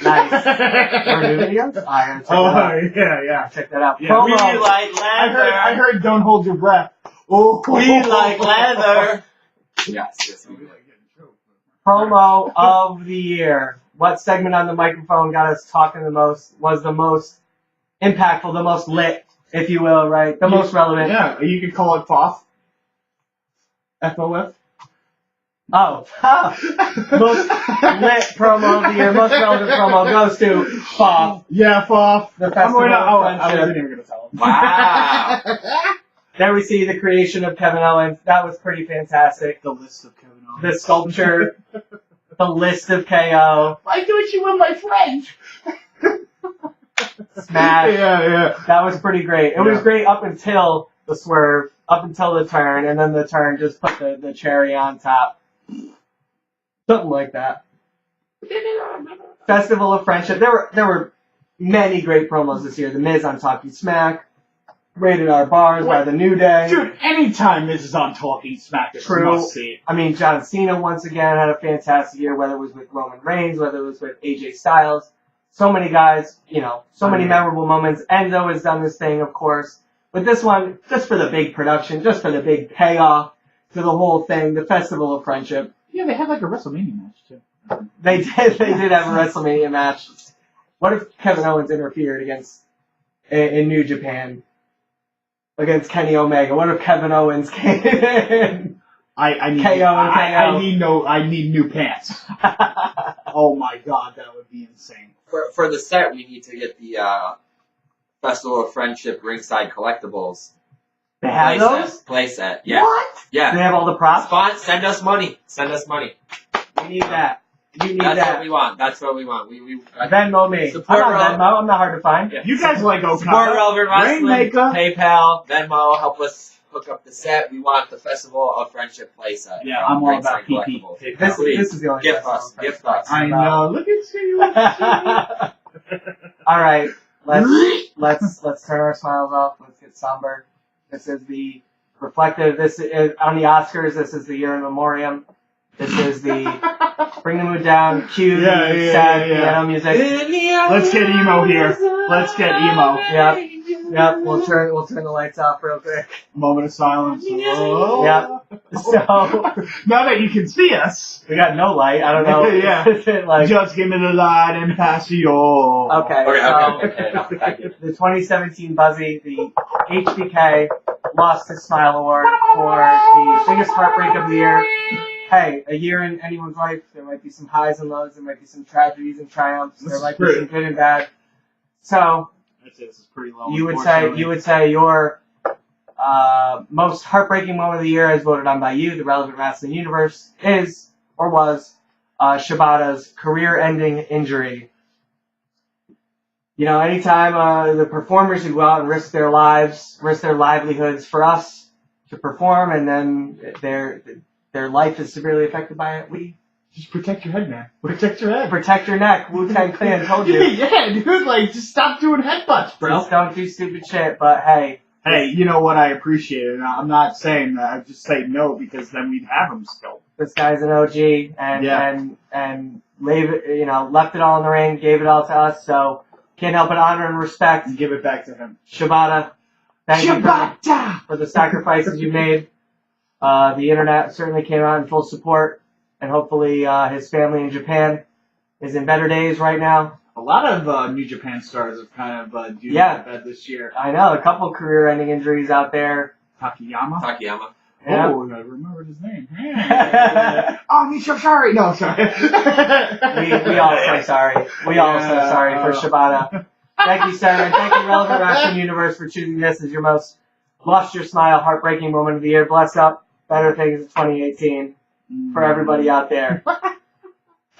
Nice. There were new videos? I gotta check that out. Yeah. Check that out. Yeah, We Promo. like leather. I heard don't hold your breath. Oh, We like leather. Yes, we do. Promo of the year. What segment on the microphone got us talking the most, was the most impactful, the most lit, if you will, right? The most relevant. Yeah, you could call it FOF. FOF. Oh. Most lit promo of the year, most relevant promo goes to FOF. Yeah, FOF. The Festival of I Friendship. wasn't even going to tell him. Wow. There we see the creation of Kevin Owens. That was pretty fantastic. The list of Kevin Owens. The sculpture. The list of KO. Why don't you with my friend? Smash. Yeah. That was pretty great. It was great up until the swerve, up until the turn, and then the turn just put the cherry on top. Something like that. Festival of Friendship. There were many great promos this year. The Miz on Talking Smack. Rated R Bars by the New Day. Dude, anytime this is on Talking Smack, it's True. must see. I mean, John Cena once again had a fantastic year, whether it was with Roman Reigns, whether it was with AJ Styles. So many guys, so many memorable moments. Enzo has done this thing, of course. But this one, just for the big production, just for the big payoff to the whole thing, the Festival of Friendship. Yeah, they had like a WrestleMania match too. They did have a WrestleMania match. What if Kevin Owens interfered in New Japan against Kenny Omega? What if Kevin Owens came in? I need KO and KO. I need new pants. Oh my god, that would be insane. For the set, we need to get the Festival of Friendship ringside collectibles. They have those? Playset. Yeah. What? Yeah. They have all the props? Send us money. We need that. You need That's that. what we want. We Venmo me. Support I'm not Venmo. I'm not hard to find. Yeah. You guys like Support Okada, Relevant Wrestling, Rainmaker. PayPal, Venmo, help us hook up the set. We want the Festival of Friendship playset. Yeah, I'm all about Ringside PP. collectibles. This is the only Gift Festival us. of Gift Friendship us. I'm I about. know. Look at you. All right, let's turn our smiles off. Let's get somber. This is the reflective. This is on the Oscars. This is the year in memoriam. This is the bring the mood down, cue Yeah, the yeah, sad yeah. piano music. Let's get emo here. Let's get emo. Yep. We'll turn the lights off real quick. Moment of silence. Oh. Yep. So Now that you can see us, we got no light. I don't know. Yeah. Is it like just give me the light and pass it all. okay? Okay. The 2017 Buzzie, the HBK lost his Smile Award for the biggest heartbreak of the year. Hey, a year in anyone's life, there might be some highs and lows, there might be some tragedies and triumphs, there might be some good and bad. So, This is pretty low. you would say your most heartbreaking moment of the year, as voted on by you, the relevant wrestling universe, is or was Shibata's career-ending injury. You know, anytime the performers who go out and risk their lives, risk their livelihoods for us to perform, and then their life is severely affected by it, we just protect your head, man. Protect your head. protect your neck. Wu-Tang Clan told you. Yeah, dude, like, just stop doing headbutts, bro. Just don't do stupid shit, but hey. Hey, you know what? I appreciate it. I'm not saying that. I just say no because then we'd have them still. This guy's an OG and left it all in the ring, gave it all to us, so can't help but honor and respect. And give it back to him. Shibata, thank you for the sacrifices you made. The internet certainly came out in full support, and hopefully his family in Japan is in better days right now. A lot of New Japan stars have kind of due to that this year. I know, a couple career-ending injuries out there. Takayama. Yeah. Oh, I remembered his name. Hey. Oh, Nisha, sorry. No, sorry. we all say sorry. We all say sorry for Shibata. Thank you, sir, and thank you, Relevant Wrestling Universe, for choosing this as your most lost your smile, heartbreaking moment of the year. Bless up. Better things in 2018 for everybody out there.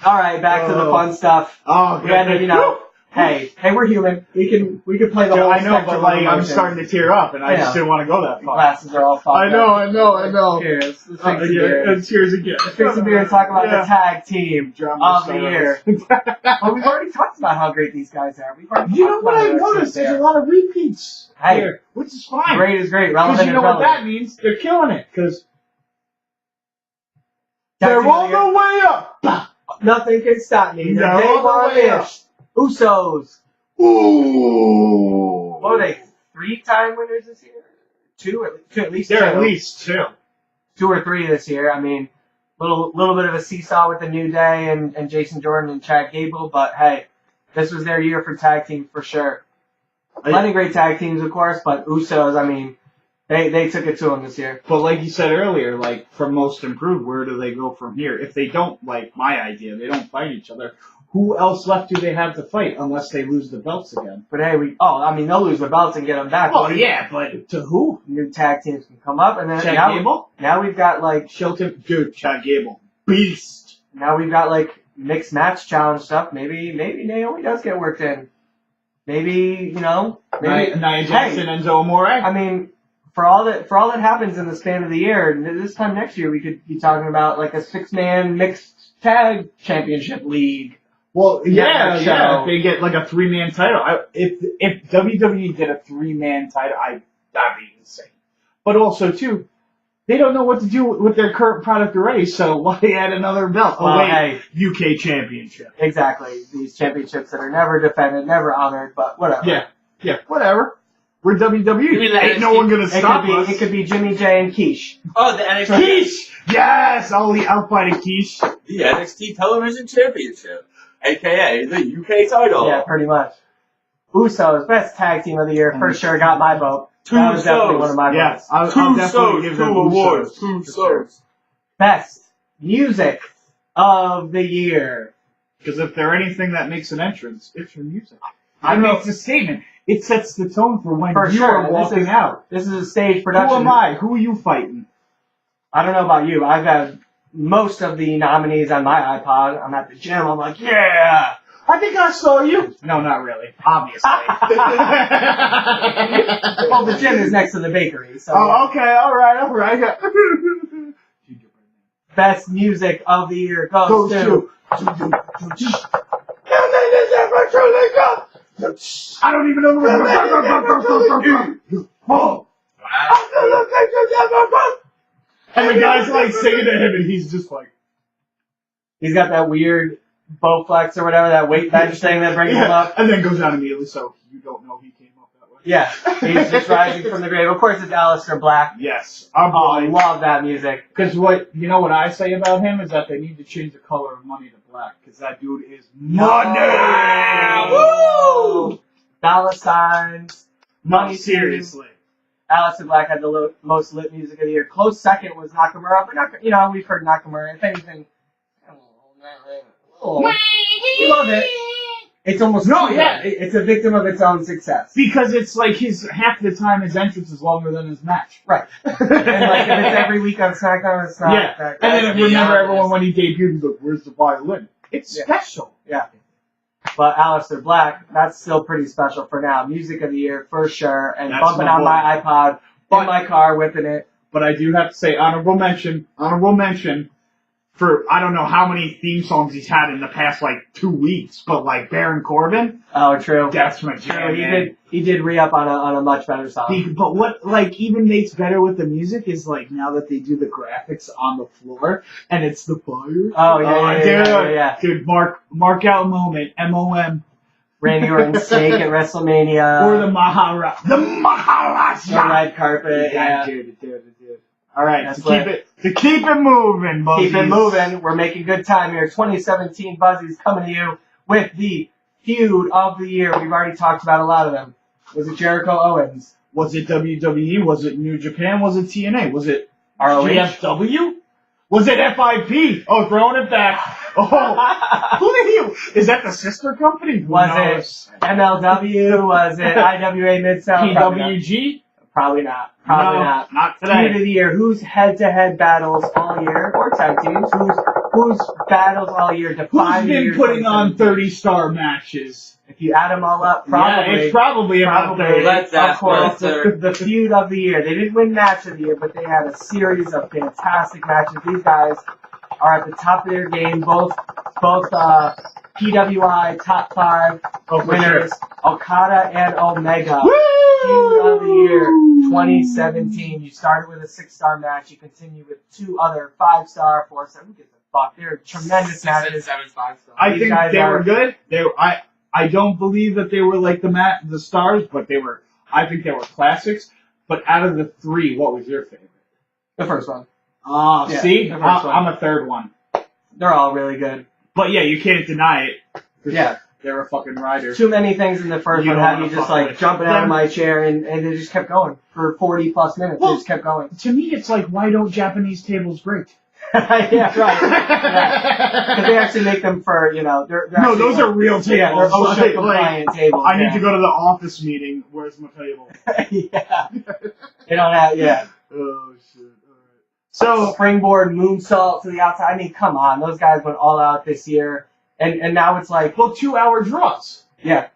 All right, back to the fun stuff. Oh, we had to, hey, we're human. We can play the whole I know, spectrum but of like I'm emotions. starting to tear up, and I just didn't want to go that far. Glasses are all fucked up. I know. Cheers. Let's drink some beer. Cheers again. Let's drink some beer and talk about the tag team of the year. Well, we've already talked about how great these guys are. You know what I noticed? There's a lot of repeats here, which is fine. Great is great. Because Relevant you know what that means? They're killing it. Because they're on the way up. Nothing can stop me. They're on the way up. Usos. Ooh. What are they? 3-time winners this year? At least They're two. at least 2. 2 or 3 this year. I mean, little bit of a seesaw with the New Day and Jason Jordan and Chad Gable, but hey, this was their year for tag team for sure. Plenty great tag teams, of course, but Usos, I mean, they took it to them this year. But like you said earlier, like from most improved, where do they go from here? If they don't, like my idea, they don't fight each other. Who else left do they have to fight unless they lose the belts again? But hey, they'll lose the belts and get them back. Well, yeah, but to who? New tag teams can come up, and then Chad Gable? Now we've got like Shelton, dude, Chad Gable, beast. Now we've got like mixed match challenge stuff. Maybe Naomi does get worked in. Maybe Nia Jax and Enzo Amore. I mean, for all that happens in the span of the year, this time next year we could be talking about like a 6-man mixed tag championship league. Well, yeah. If they get like a 3-man title, if WWE did a 3-man title, that'd be insane. But also too, they don't know what to do with their current product already, so why add another belt? UK Championship. Exactly. These championships that are never defended, never honored, but whatever. Yeah, whatever. We're WWE. Ain't no one gonna stop us. It could be Jimmy J and Quiche. Oh, the NXT. Quiche! Yes! I'll fight a Quiche. The NXT Television Championship. AKA the UK title. Yeah, pretty much. Usos, best tag team of the year, for sure, got my vote. That was definitely one of my votes. I'll definitely give them awards. Usos. Best music of the year. Because if there's anything that makes an entrance, it's your music. It makes a statement. It sets the tone for when you are walking out. This is a stage production. Who am I? Who are you fighting? I don't know about you. I've had most of the nominees on my iPod. I'm at the gym. I'm like, yeah. I think I saw you. No, not really. Obviously. Well, the gym is next to the bakery. So okay. All right. Best music of the year goes to... I don't even know the words. Wow. And the guy's like singing to him, and he's just like, He's got that weird Bowflex or whatever, that weight bench thing that brings him up. And then goes down immediately, so you don't know he came up that way. Yeah, he's just rising from the grave. Of course, it's Aleister Black. Yes. Oh, I love that music. Because what I say about him is that they need to change the color of money to black, because that dude is money! Woo! Dollar signs. Money. Seriously. Aleister Black had the most lit music of the year. Close second was Nakamura, but we've heard Nakamura. If anything, we love it. It's almost it's a victim of its own success. Because it's like half the time his entrance is longer than his match. Right. And like if it's every week on SmackDown, it's not. Yeah. And then remember everyone when he debuted, he's like, "Where's the violin?" It's special. Yeah. But Aleister Black, that's still pretty special for now. Music of the year for sure, and That's bumping my on boy. my iPod, in my car, whipping it. But I do have to say, honorable mention for I don't know how many theme songs he's had in the past like 2 weeks, but like Baron Corbin. Oh, true. That's my jam. True. He did re-up on a much better song. But what like even makes better with the music is like now that they do the graphics on the floor and it's the fire. Oh yeah. Dude, mark out moment. MOM. Randy Orton's steak at WrestleMania. Or the Maharaja. The Maharaja. The red carpet. Yeah. Dude. All right, That's to keep it moving, Buzzies. Keep it moving. We're making good time here. 2017 Buzzie's coming to you with the feud of the year. We've already talked about a lot of them. Was it Jericho Owens? Was it WWE? Was it New Japan? Was it TNA? Was it ROH? GFW? Was it FIP? Oh, throwing it back. Oh, who the hell? Is that the sister company? Was it MLW? Was it IWA Mid-South? PWG? Probably not. Probably not. Not Feud today. of the year. Whose head-to-head battles all year, or tag teams? Whose battles all year define Who's the been year putting on 2017? 30-star matches? If you add them all up, probably. Yeah, it's probably about 30. Let's Of ask course, Meltzer. the feud of the year. They didn't win match of the year, but they had a series of fantastic matches. These guys are at the top of their game. Both PWI top 5 winners, Okada and Omega. Feud of the year 2017. You started with a 6-star match. You continue with 2 other 5-star, 4-star. Who gives a fuck? They're tremendous matches. 7, 5-star. I These think guys they are- were good. I don't believe that they were like the stars, but they were. I think they were classics. But out of the 3, what was your favorite? The first one. Yeah, See, the first one. I'm a third one. They're all really good. But yeah, you can't deny it. 'Cause Yeah. they're a fucking rider. Too many things in the first You one don't had wanna me just fuck like with jumping out of them. my chair, and they just kept going for 40 plus minutes. Well- They just kept going. To me, it's like, why don't Japanese tables break? Yeah, right. Because they actually make them for, they're No, actually those like- are real tables. Yeah, they're OSHA Like, compliant tables. I need to go to the office meeting. Where's my table? Yeah. They don't have, Oh shit! Alright. So springboard moonsault to the outside. I mean, come on. Those guys went all out this year. And now it's like, well, 2-hour draws. yeah.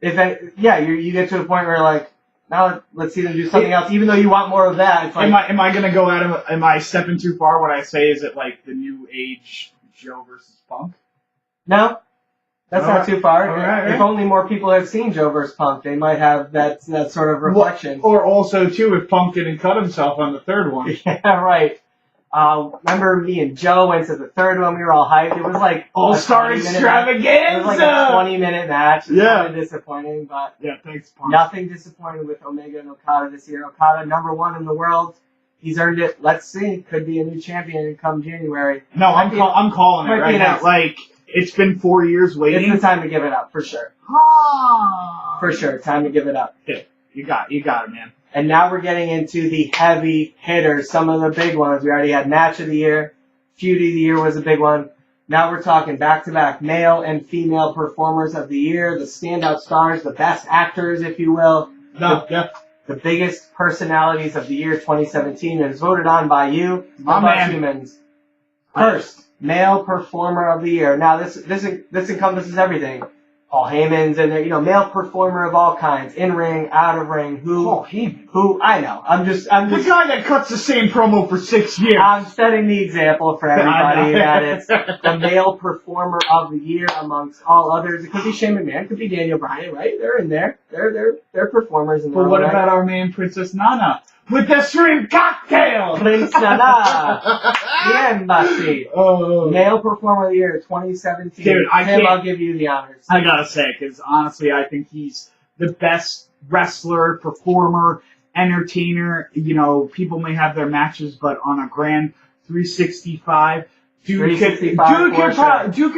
You get to a point where like, now let's see them do something else. Even though you want more of that, it's like, Am I gonna go am I stepping too far when I say is it like the new age Joe versus Punk? no, that's not too far. Alright. If only more people have seen Joe vs. Punk, they might have that sort of reflection. Or also too, if Punk didn't cut himself on the third one. Yeah, right. Remember me and Joe went to the third one. We were all hyped. It was like All-Star It was Extravaganza! like a 20-minute match. It was Yeah. kind of disappointing, but Yeah, thanks, Punk. nothing disappointing with Omega and Okada this year. Okada, #1 in the world. He's earned it. Let's see. Could be a new champion come January. No, I'm calling it might be right now. nice. Like, it's been 4 years waiting. It's the time to give it up, for sure. For sure, time to give it up. Yeah, you got it, man. And now we're getting into the heavy hitters, some of the big ones. We already had Match of the Year. Feud of the Year was a big one. Now we're talking back-to-back male and female performers of the year, the standout stars, the best actors, if you will. Yeah. The biggest personalities of the year 2017 is voted on by you, the My man. Buzzhumans. First, male performer of the year. Now this encompasses everything. Paul Heyman's in there, male performer of all kinds, in ring, out of ring. Paul Heyman. Who I know. I'm just The guy that cuts the same promo for 6 years. I'm setting the example for everybody that it's the the male performer of the year amongst all others. It could be Shane McMahon, it could be Daniel Bryan, right? They're in there. They're performers in their But own what right. about our man Princess Nana? with the shrimp cocktail. Prince Nana. The embassy. Oh, Male Performer of the Year 2017. Dude, I Tim, can't- I'll give you the honors. I gotta say, because honestly, I think he's the best wrestler, performer, entertainer. You know, people may have their matches, but on a grand 365, Dude could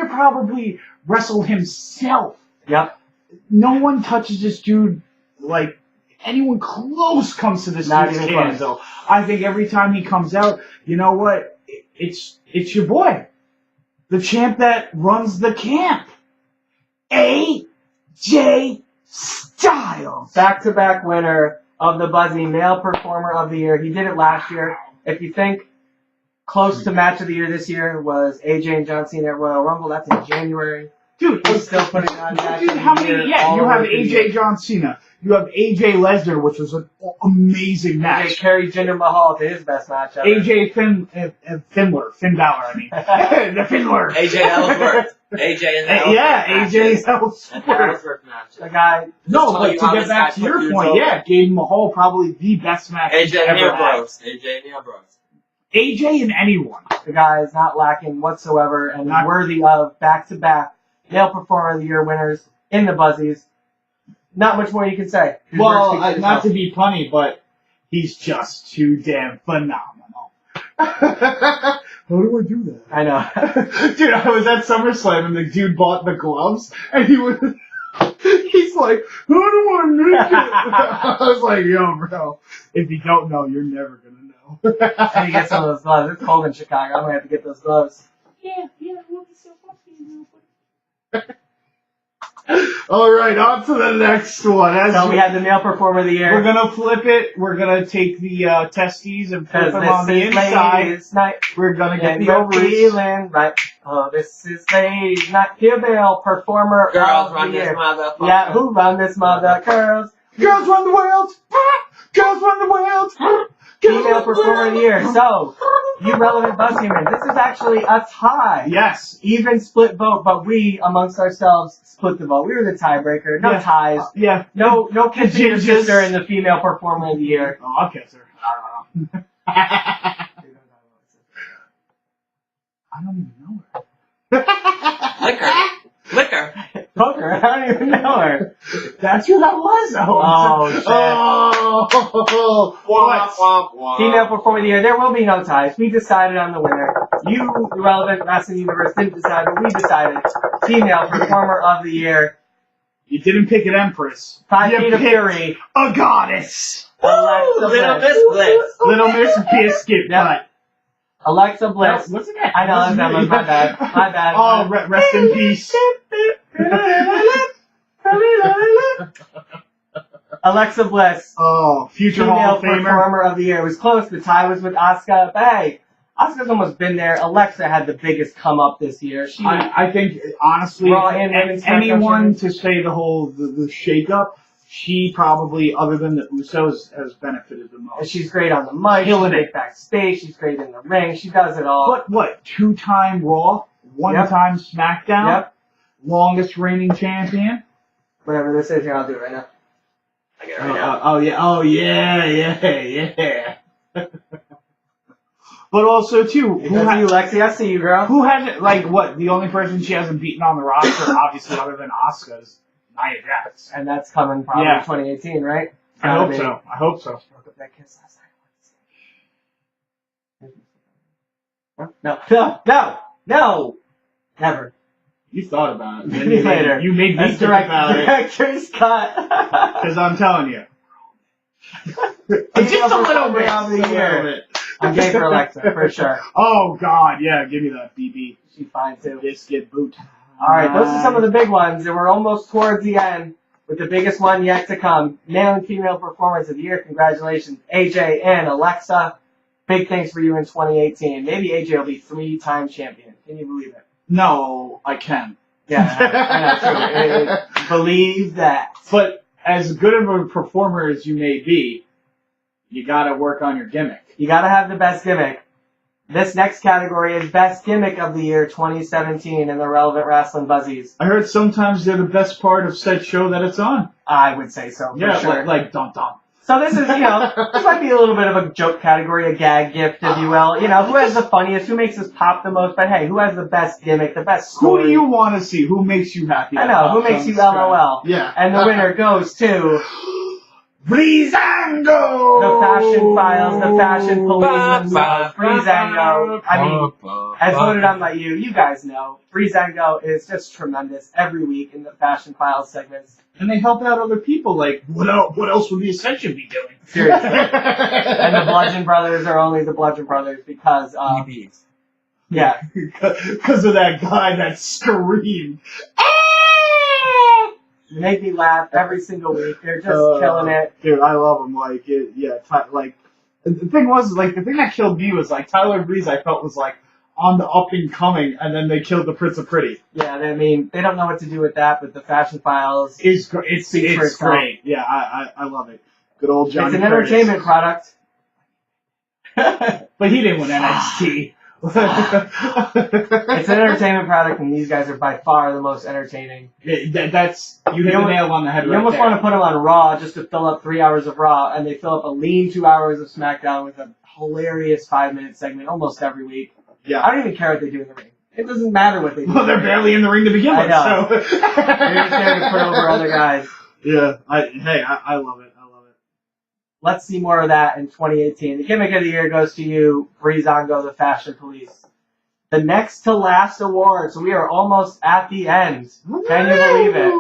probably wrestle himself. Yep. No one touches this dude like anyone close comes to this Not dude's even can, close. though. I think every time he comes out, you know what? It's your boy, the champ that runs the camp, AJ Styles. Back-to-back winner of the Buzzie Male Performer of the Year. He did it last year. If you think close to Match of the Year this year was AJ and John Cena at Royal Rumble, that's in January. Dude, He's still putting on Match dude, of the how Year. many? Yeah, all you over have the AJ year. John Cena. You have AJ Lesnar, which was an amazing AJ match. carried Jinder Mahal to his best match ever. AJ Finn Balor, I mean. The Fiddler. AJ Ellsworth. AJ and Ellsworth. Yeah, AJ The Ellsworth. Ellsworth match. The guy, No, tell but you to how get this back guy to your put point, dudes yeah, gave Mahal probably the best match he's AJ and ever had. Ambrose. AJ and Ambrose. AJ and anyone. the guy is not lacking whatsoever and Not- worthy of back-to-back Male Performer of the Year winners in the Buzzies. Not much more you can say. His work Well, speaks for not itself. to be punny, but he's just too damn phenomenal. How do I do that? I know. Dude, I was at SummerSlam and the dude bought the gloves and he's like, how do I make it? I was like, yo, bro, if you don't know, you're never gonna know. I need to get some of those gloves. It's cold in Chicago. I'm gonna have to get those gloves. Yeah, it will be so fun for you. All right, on to the next one. So we had the Male Performer of the Year. We're gonna flip it. We're gonna take the testes and flip Because them on the this is inside. ladies' night. We're gonna get And the you're ovaries. feeling right. Oh, this is ladies' night. Here, Male Performer Girls of run the this Year. motherfucker. Yeah, who run this mother? Girls. Girls run the world. Girls run the world. Female Performer of the Year. So, you relevant Buzzhumans. This is actually a tie. Yes. Even split vote, but we, amongst ourselves, split the vote. We were the tiebreaker. No Yeah. ties. Yeah. No kissing your Gingers. sister in the Female Performer of the Year. Oh, I'll kiss her. I don't even know her. Liquor. Poker, I don't even know her. That's who that was. Oh, shit. Oh. Womp, womp, womp. Female Performer of the Year. There will be no ties. We decided on the winner. You, the relevant wrestling universe, didn't decide, but we decided. Female Performer of the Year. You didn't pick an empress. 5 You feet of picked fury. a goddess. Alexa Little Bliss. Miss Bliss. Little Miss Biscuit Yep. Butt. Alexa Bliss. What's it? I know, that's me. my bad. My bad. Oh, rest in peace. Alexa Bliss. Oh, future Hall Female of Famer. Performer of the Year. It was close. The tie was with Asuka. Hey, Asuka's almost been there. Alexa had the biggest come up this year. She I think, honestly, Raw and Women's anyone SmackDown to say the shake-up, she probably, other than the Usos, has benefited the most. she's great on the mic. She's Killing great backstage. She's great in the ring. She does it all. What? 2-time Raw, 1-time SmackDown, Yep. longest reigning champion. Whatever this is here, I'll do it right now. I get it right now. Oh yeah. But also too, Who have you, Lexi? I see you, girl. who hasn't, like, what? The only person she hasn't beaten on the roster, obviously, other than Asuka, is Nia Jax. And that's coming probably Yeah. 2018, right? I hope so. I hope so. Broke up that kiss last night. No. Never. You thought about it. Maybe later. You made me That's think about it. director's cut. Because I'm telling you. It's just a little bit of the year. I'm gay for Alexa, for sure. Oh, God, yeah, give me that, BB. She's fine, too. Biscuit boot. Alright, those are some of the big ones, and we're almost towards the end with the biggest one yet to come. Male and female performers of the year. Congratulations, AJ and Alexa. Big things for you in 2018. Maybe AJ will be 3-time champion. Can you believe it? No, I can. Yeah, I know, true. Believe that. But as good of a performer as you may be, you gotta work on your gimmick. You gotta have the best gimmick. This next category is Best Gimmick of the Year 2017 in the relevant wrestling buzzies. I heard sometimes they're the best part of said show that it's on. I would say so, for Yeah, sure. like dum dum. So this is, this might be a little bit of a joke category, a gag gift, if you will. Who has the funniest, who makes us pop the most, but hey, who has the best gimmick, the best story? Who do you want to see? Who makes you happy? I know, who makes you LOL? Yeah. And the winner goes to... Breezango! The Fashion Files, the Fashion Police themselves, Breezango. I mean, as voted on by you, you guys know, Breezango is just tremendous every week in the Fashion Files segments. And they help out other people, like, what else would the Ascension be doing? Seriously. And the Bludgeon Brothers are only the Bludgeon Brothers because, yeah. Because of that guy that screamed. They make me laugh every single week. They're just killing it. Dude, I love them. The thing was, the thing that killed me was, Tyler Breeze, I felt was, on the up and coming, and then they killed the Prince of Pretty. Yeah, I mean, they don't know what to do with that, but the Fashion Files It's great. Yeah, I love it. Good old Johnny It's an Curtis. entertainment product. But he didn't win NXT. It's an entertainment product, and these guys are by far the most entertaining. You hit the nail on the head. You almost want to put them on Raw just to fill up 3 hours of Raw, and they fill up a lean 2 hours of SmackDown with a hilarious 5-minute segment almost every week. Yeah. I don't even care what they do in the ring. It doesn't matter what they do. Well, they're barely in the ring to begin with. I know. So. They're just there to put over other guys. Yeah. I love it. Let's see more of that in 2018. The Gimmick of the Year goes to you, Breezango, the Fashion Police. The next to last award, so we are almost at the end. Can you believe it?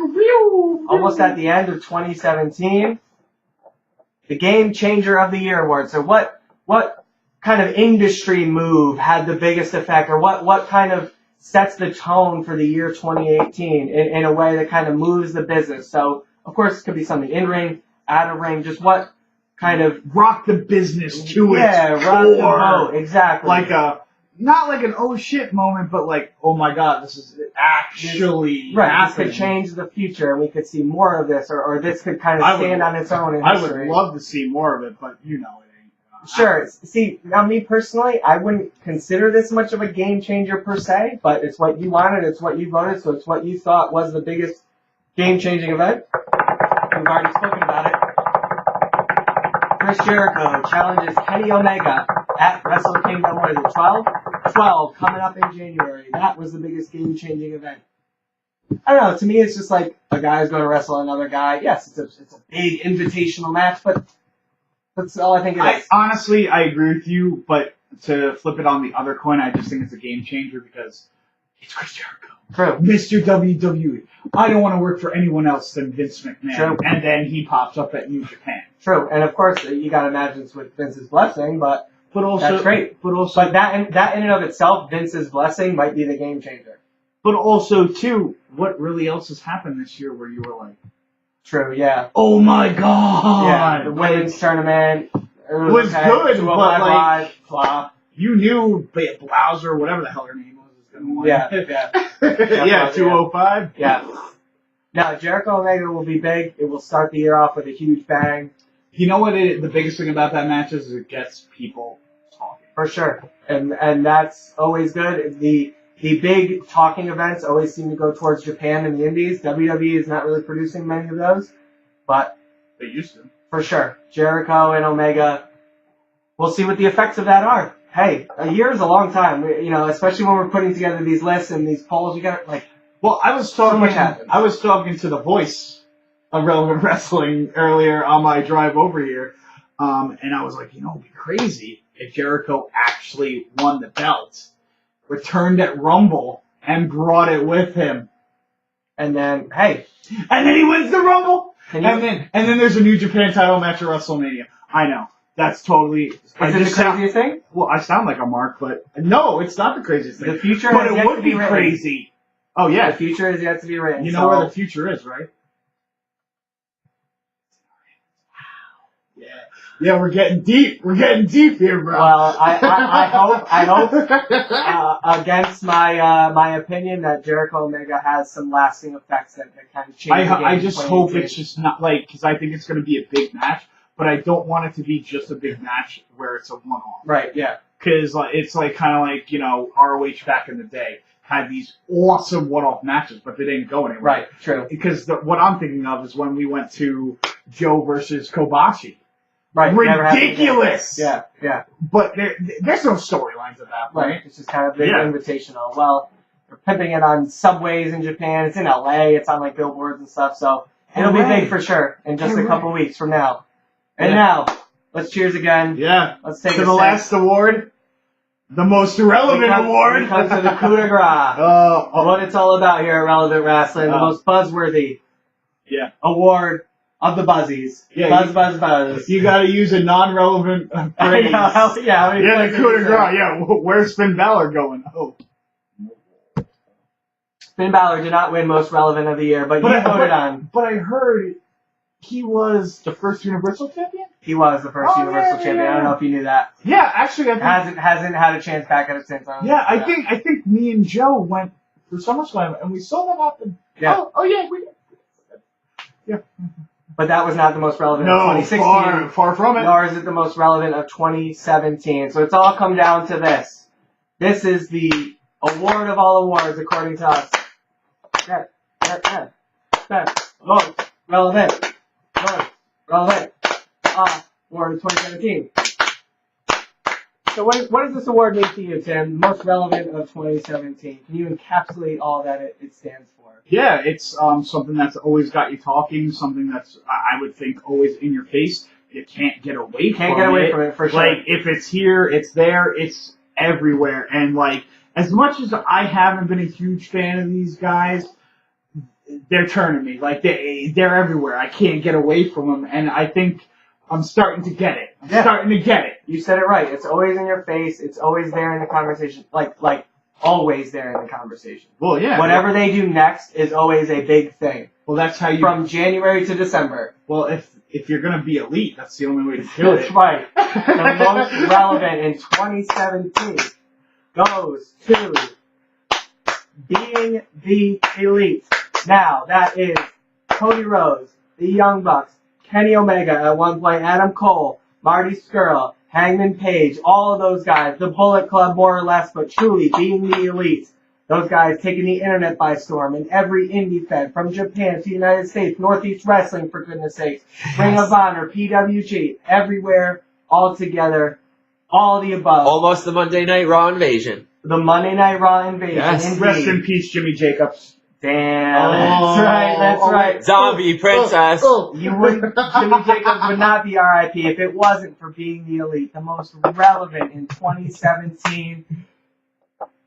Almost at the end of 2017. The Game Changer of the Year award. So what kind of industry move had the biggest effect, or what kind of sets the tone for the year 2018 in a way that kind of moves the business? So, of course, it could be something in-ring, out-of-ring, just what kind of... Rock the business to its rock the boat, exactly. Not like an oh shit moment, but oh my god, this is actually right. This happening. could change the future, and we could see more of this, or this could kind of stand on its own in history. I would love to see more of it, but it ain't. Sure. See, now me personally, I wouldn't consider this much of a game changer per se, but it's what you wanted, it's what you voted, so it's what you thought was the biggest game-changing event. We've already spoken about it. Chris Jericho challenges Kenny Omega at Wrestle Kingdom, what is it, 12? 12, coming up in January. That was the biggest game-changing event. I don't know, to me it's just like a guy's going to wrestle another guy. Yes, it's a big invitational match, but that's all I think it is. Honestly, I agree with you, but to flip it on the other coin, I just think it's a game changer because it's Chris Jericho. True. Mr. WWE. I don't want to work for anyone else than Vince McMahon. True. And then he pops up at New Japan. True, and of course you got to imagine it's with Vince's blessing, but also, that's great. But that in and of itself, Vince's blessing might be the game changer. But also, too, what really else has happened this year where you were like, true, yeah. oh my god! Yeah, the women's tournament was good, but flop. You knew Blauser, whatever the hell her name was going to win. Yeah. Yeah, 205. Yeah. Now, Jericho Omega will be big. It will start the year off with a huge bang. You know what the biggest thing about that match is it gets people talking. For sure. And that's always good. The big talking events always seem to go towards Japan and the Indies. WWE is not really producing many of those, but they used to. For sure. Jericho and Omega. We'll see what the effects of that are. Hey, a year is a long time. Especially when we're putting together these lists and these polls. You got Well, I was talking. So much happens. I was talking to the voice of Relevant Wrestling earlier on my drive over here, and I was like, it'd be crazy if Jericho actually won the belt, returned at Rumble, and brought it with him, and then he wins the Rumble, and then there's a New Japan title match at WrestleMania. I know. That's totally... Is it the craziest thing? Well, I sound like a mark, but no, it's not the craziest thing. The future but has it yet would to be written. crazy. Oh, yeah. The future is yet to be written. You know where the future is, right? Wow. Yeah, we're getting deep. We're getting deep here, bro. Well, I hope against my opinion that Jericho Omega has some lasting effects that kind of change the game. I just hope it's just not because I think it's going to be a big match, but I don't want it to be just a big match where it's a one-off. Right, yeah. Because it's kind of like, ROH back in the day had these awesome one-off matches, but they didn't go anywhere. Right, true. Because what I'm thinking of is when we went to Joe versus Kobashi. Right. never happened again. ridiculous. Yeah, yeah. But there's no storylines at that point. Right. It's just kind of big Yeah. invitational. Well, they're pimping it on subways in Japan. It's in LA. It's on like billboards and stuff. So it'll be big for sure in just a couple weeks from now. And now, let's cheers again. Yeah. Let's take to a the sip. last award, the most relevant award. We come to the coup de grace. What it's all about here at Relevant Wrestling, the most buzzworthy award of the Buzzies. Yeah, Buzz. You got to use a non-relevant phrase. How many The places coup de is grace. that? Yeah, where's Finn Balor going? Oh. Finn Balor did not win most relevant of the year, but you voted on. But I heard he was the first Universal Champion? He was the first Universal Champion. I don't know if you knew that. Yeah, actually, I think... Hasn't had a chance back at it since. I think me and Joe went for SummerSlam, and we saw that happen. Yeah. Oh yeah, we did. Yeah. But that was not the most relevant of 2016. Far from it. Nor is it the most relevant of 2017. So it's all come down to this. This is the award of all awards, according to us. Most relevant. Award of 2017. So what does this award mean to you, Tim? Most relevant of 2017. Can you encapsulate all that it stands for? Yeah, it's something that's always got you talking, something that's, I would think, always in your face. You can't get away from it. Can't get away from it, for sure. Like, if it's here, it's there, it's everywhere. And, like, as much as I haven't been a huge fan of these guys, they're turning me. Like, they're everywhere. I can't get away from them. And I think I'm starting to get it. I'm starting to get it. You said it right. It's always in your face. It's always there in the conversation. Like always there in the conversation. Well, yeah. Whatever they do next is always a big thing. Well, that's how you... From January to December. Well, if you're going to be elite, that's the only way to do it. That's right. The most relevant in 2017 goes to being the elite. Now, that is Cody Rhodes, the Young Bucks, Kenny Omega at one point, Adam Cole, Marty Scurll, Hangman Page, all of those guys, the Bullet Club more or less, but truly being the elite. Those guys taking the internet by storm in every indie fed, from Japan to the United States, Northeast Wrestling, for goodness sakes, Ring of Honor, PWG, everywhere, all together, all the above. Almost the Monday Night Raw invasion. The Monday Night Raw invasion, Yes. indeed. Rest in peace, Jimmy Jacobs. Damn, that's right. Zombie princess. You wouldn't, Jimmy Jacobs would not be RIP if it wasn't for being the elite, the most relevant in 2017.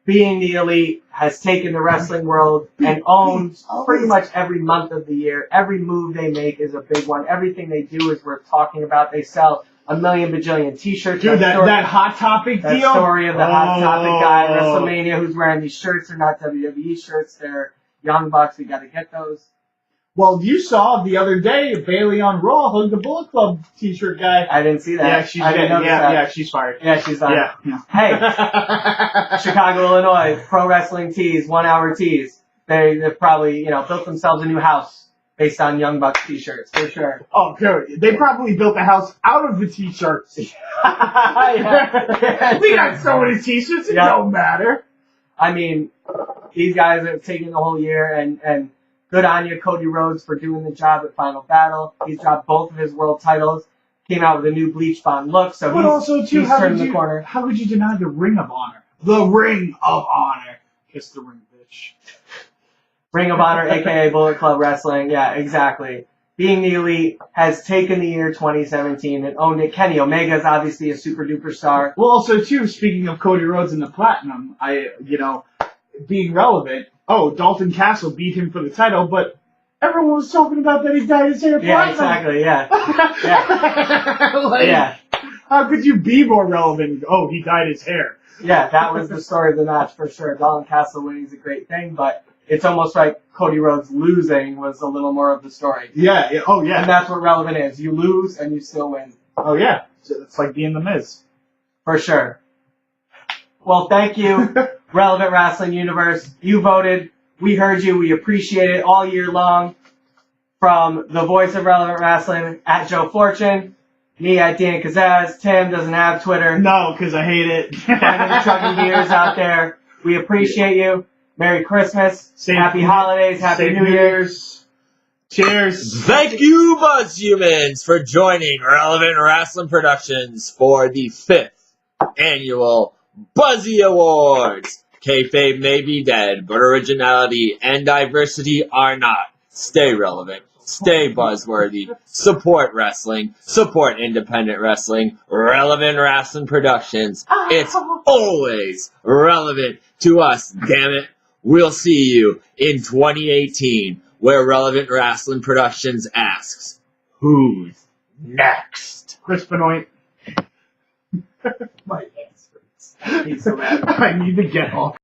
Being the elite has taken the wrestling world and owns pretty much every month of the year. Every move they make is a big one. Everything they do is worth talking about. They sell a million bajillion t-shirts. Dude, that Hot Topic that deal? story of the Hot Topic guy at WrestleMania who's wearing these shirts. They're not WWE shirts. They're Young Bucks. We got to get those. Well, you saw the other day Bailey on Raw hugged the Bullet Club t-shirt guy. I didn't see that. Yeah, she's I didn't notice that. Yeah, she's fired. Yeah, she's on. Yeah. Hey, Chicago, Illinois, Pro Wrestling Tees, 1 Hour Tees. They've probably, built themselves a new house based on Young Bucks t-shirts, for sure. Oh, good. They probably built a house out of the t-shirts. Yeah. We got so many t-shirts, it don't matter. I mean, these guys have taken the whole year, and good on you, Cody Rhodes, for doing the job at Final Battle. He's dropped both of his world titles. Came out with a new bleach blonde look, so he's turned the corner. How could you deny the Ring of Honor? The Ring of Honor. Kiss the ring, bitch. Ring of Honor, a.k.a. Bullet Club Wrestling. Yeah, exactly. Being the elite has taken the year 2017 and owned it. Kenny Omega is obviously a super duper star. Well, also, too, speaking of Cody Rhodes and the Platinum, being relevant, Dalton Castle beat him for the title, but everyone was talking about that he dyed his hair platinum. Yeah, exactly, yeah. How could you be more relevant? Oh, he dyed his hair. Yeah, that was the story of the match for sure. Dalton Castle winning is a great thing, but it's almost like Cody Rhodes losing was a little more of the story. Yeah. Oh, yeah. And that's what relevant is. You lose and you still win. Oh, yeah. It's like being the Miz. For sure. Well, thank you, Relevant Wrestling Universe. You voted. We heard you. We appreciate it all year long. From the voice of Relevant Wrestling, at Joe Fortune, me at Dan Casaz. Tim doesn't have Twitter. No, because I hate it. Finding the trucking gears out there. We appreciate you. Merry Christmas. Happy holidays. Happy New Year's. Cheers. Thank you, Buzzhumans, for joining Relevant Wrestling Productions for the 5th annual Buzzie Awards. Kayfabe may be dead, but originality and diversity are not. Stay relevant. Stay buzzworthy. Support wrestling. Support independent wrestling. Relevant Wrestling Productions. It's always relevant to us, damn it. We'll see you in 2018, where Relevant Wrestling Productions asks, who's next? Chris Benoit. My answers. He's so mad. I need to get off.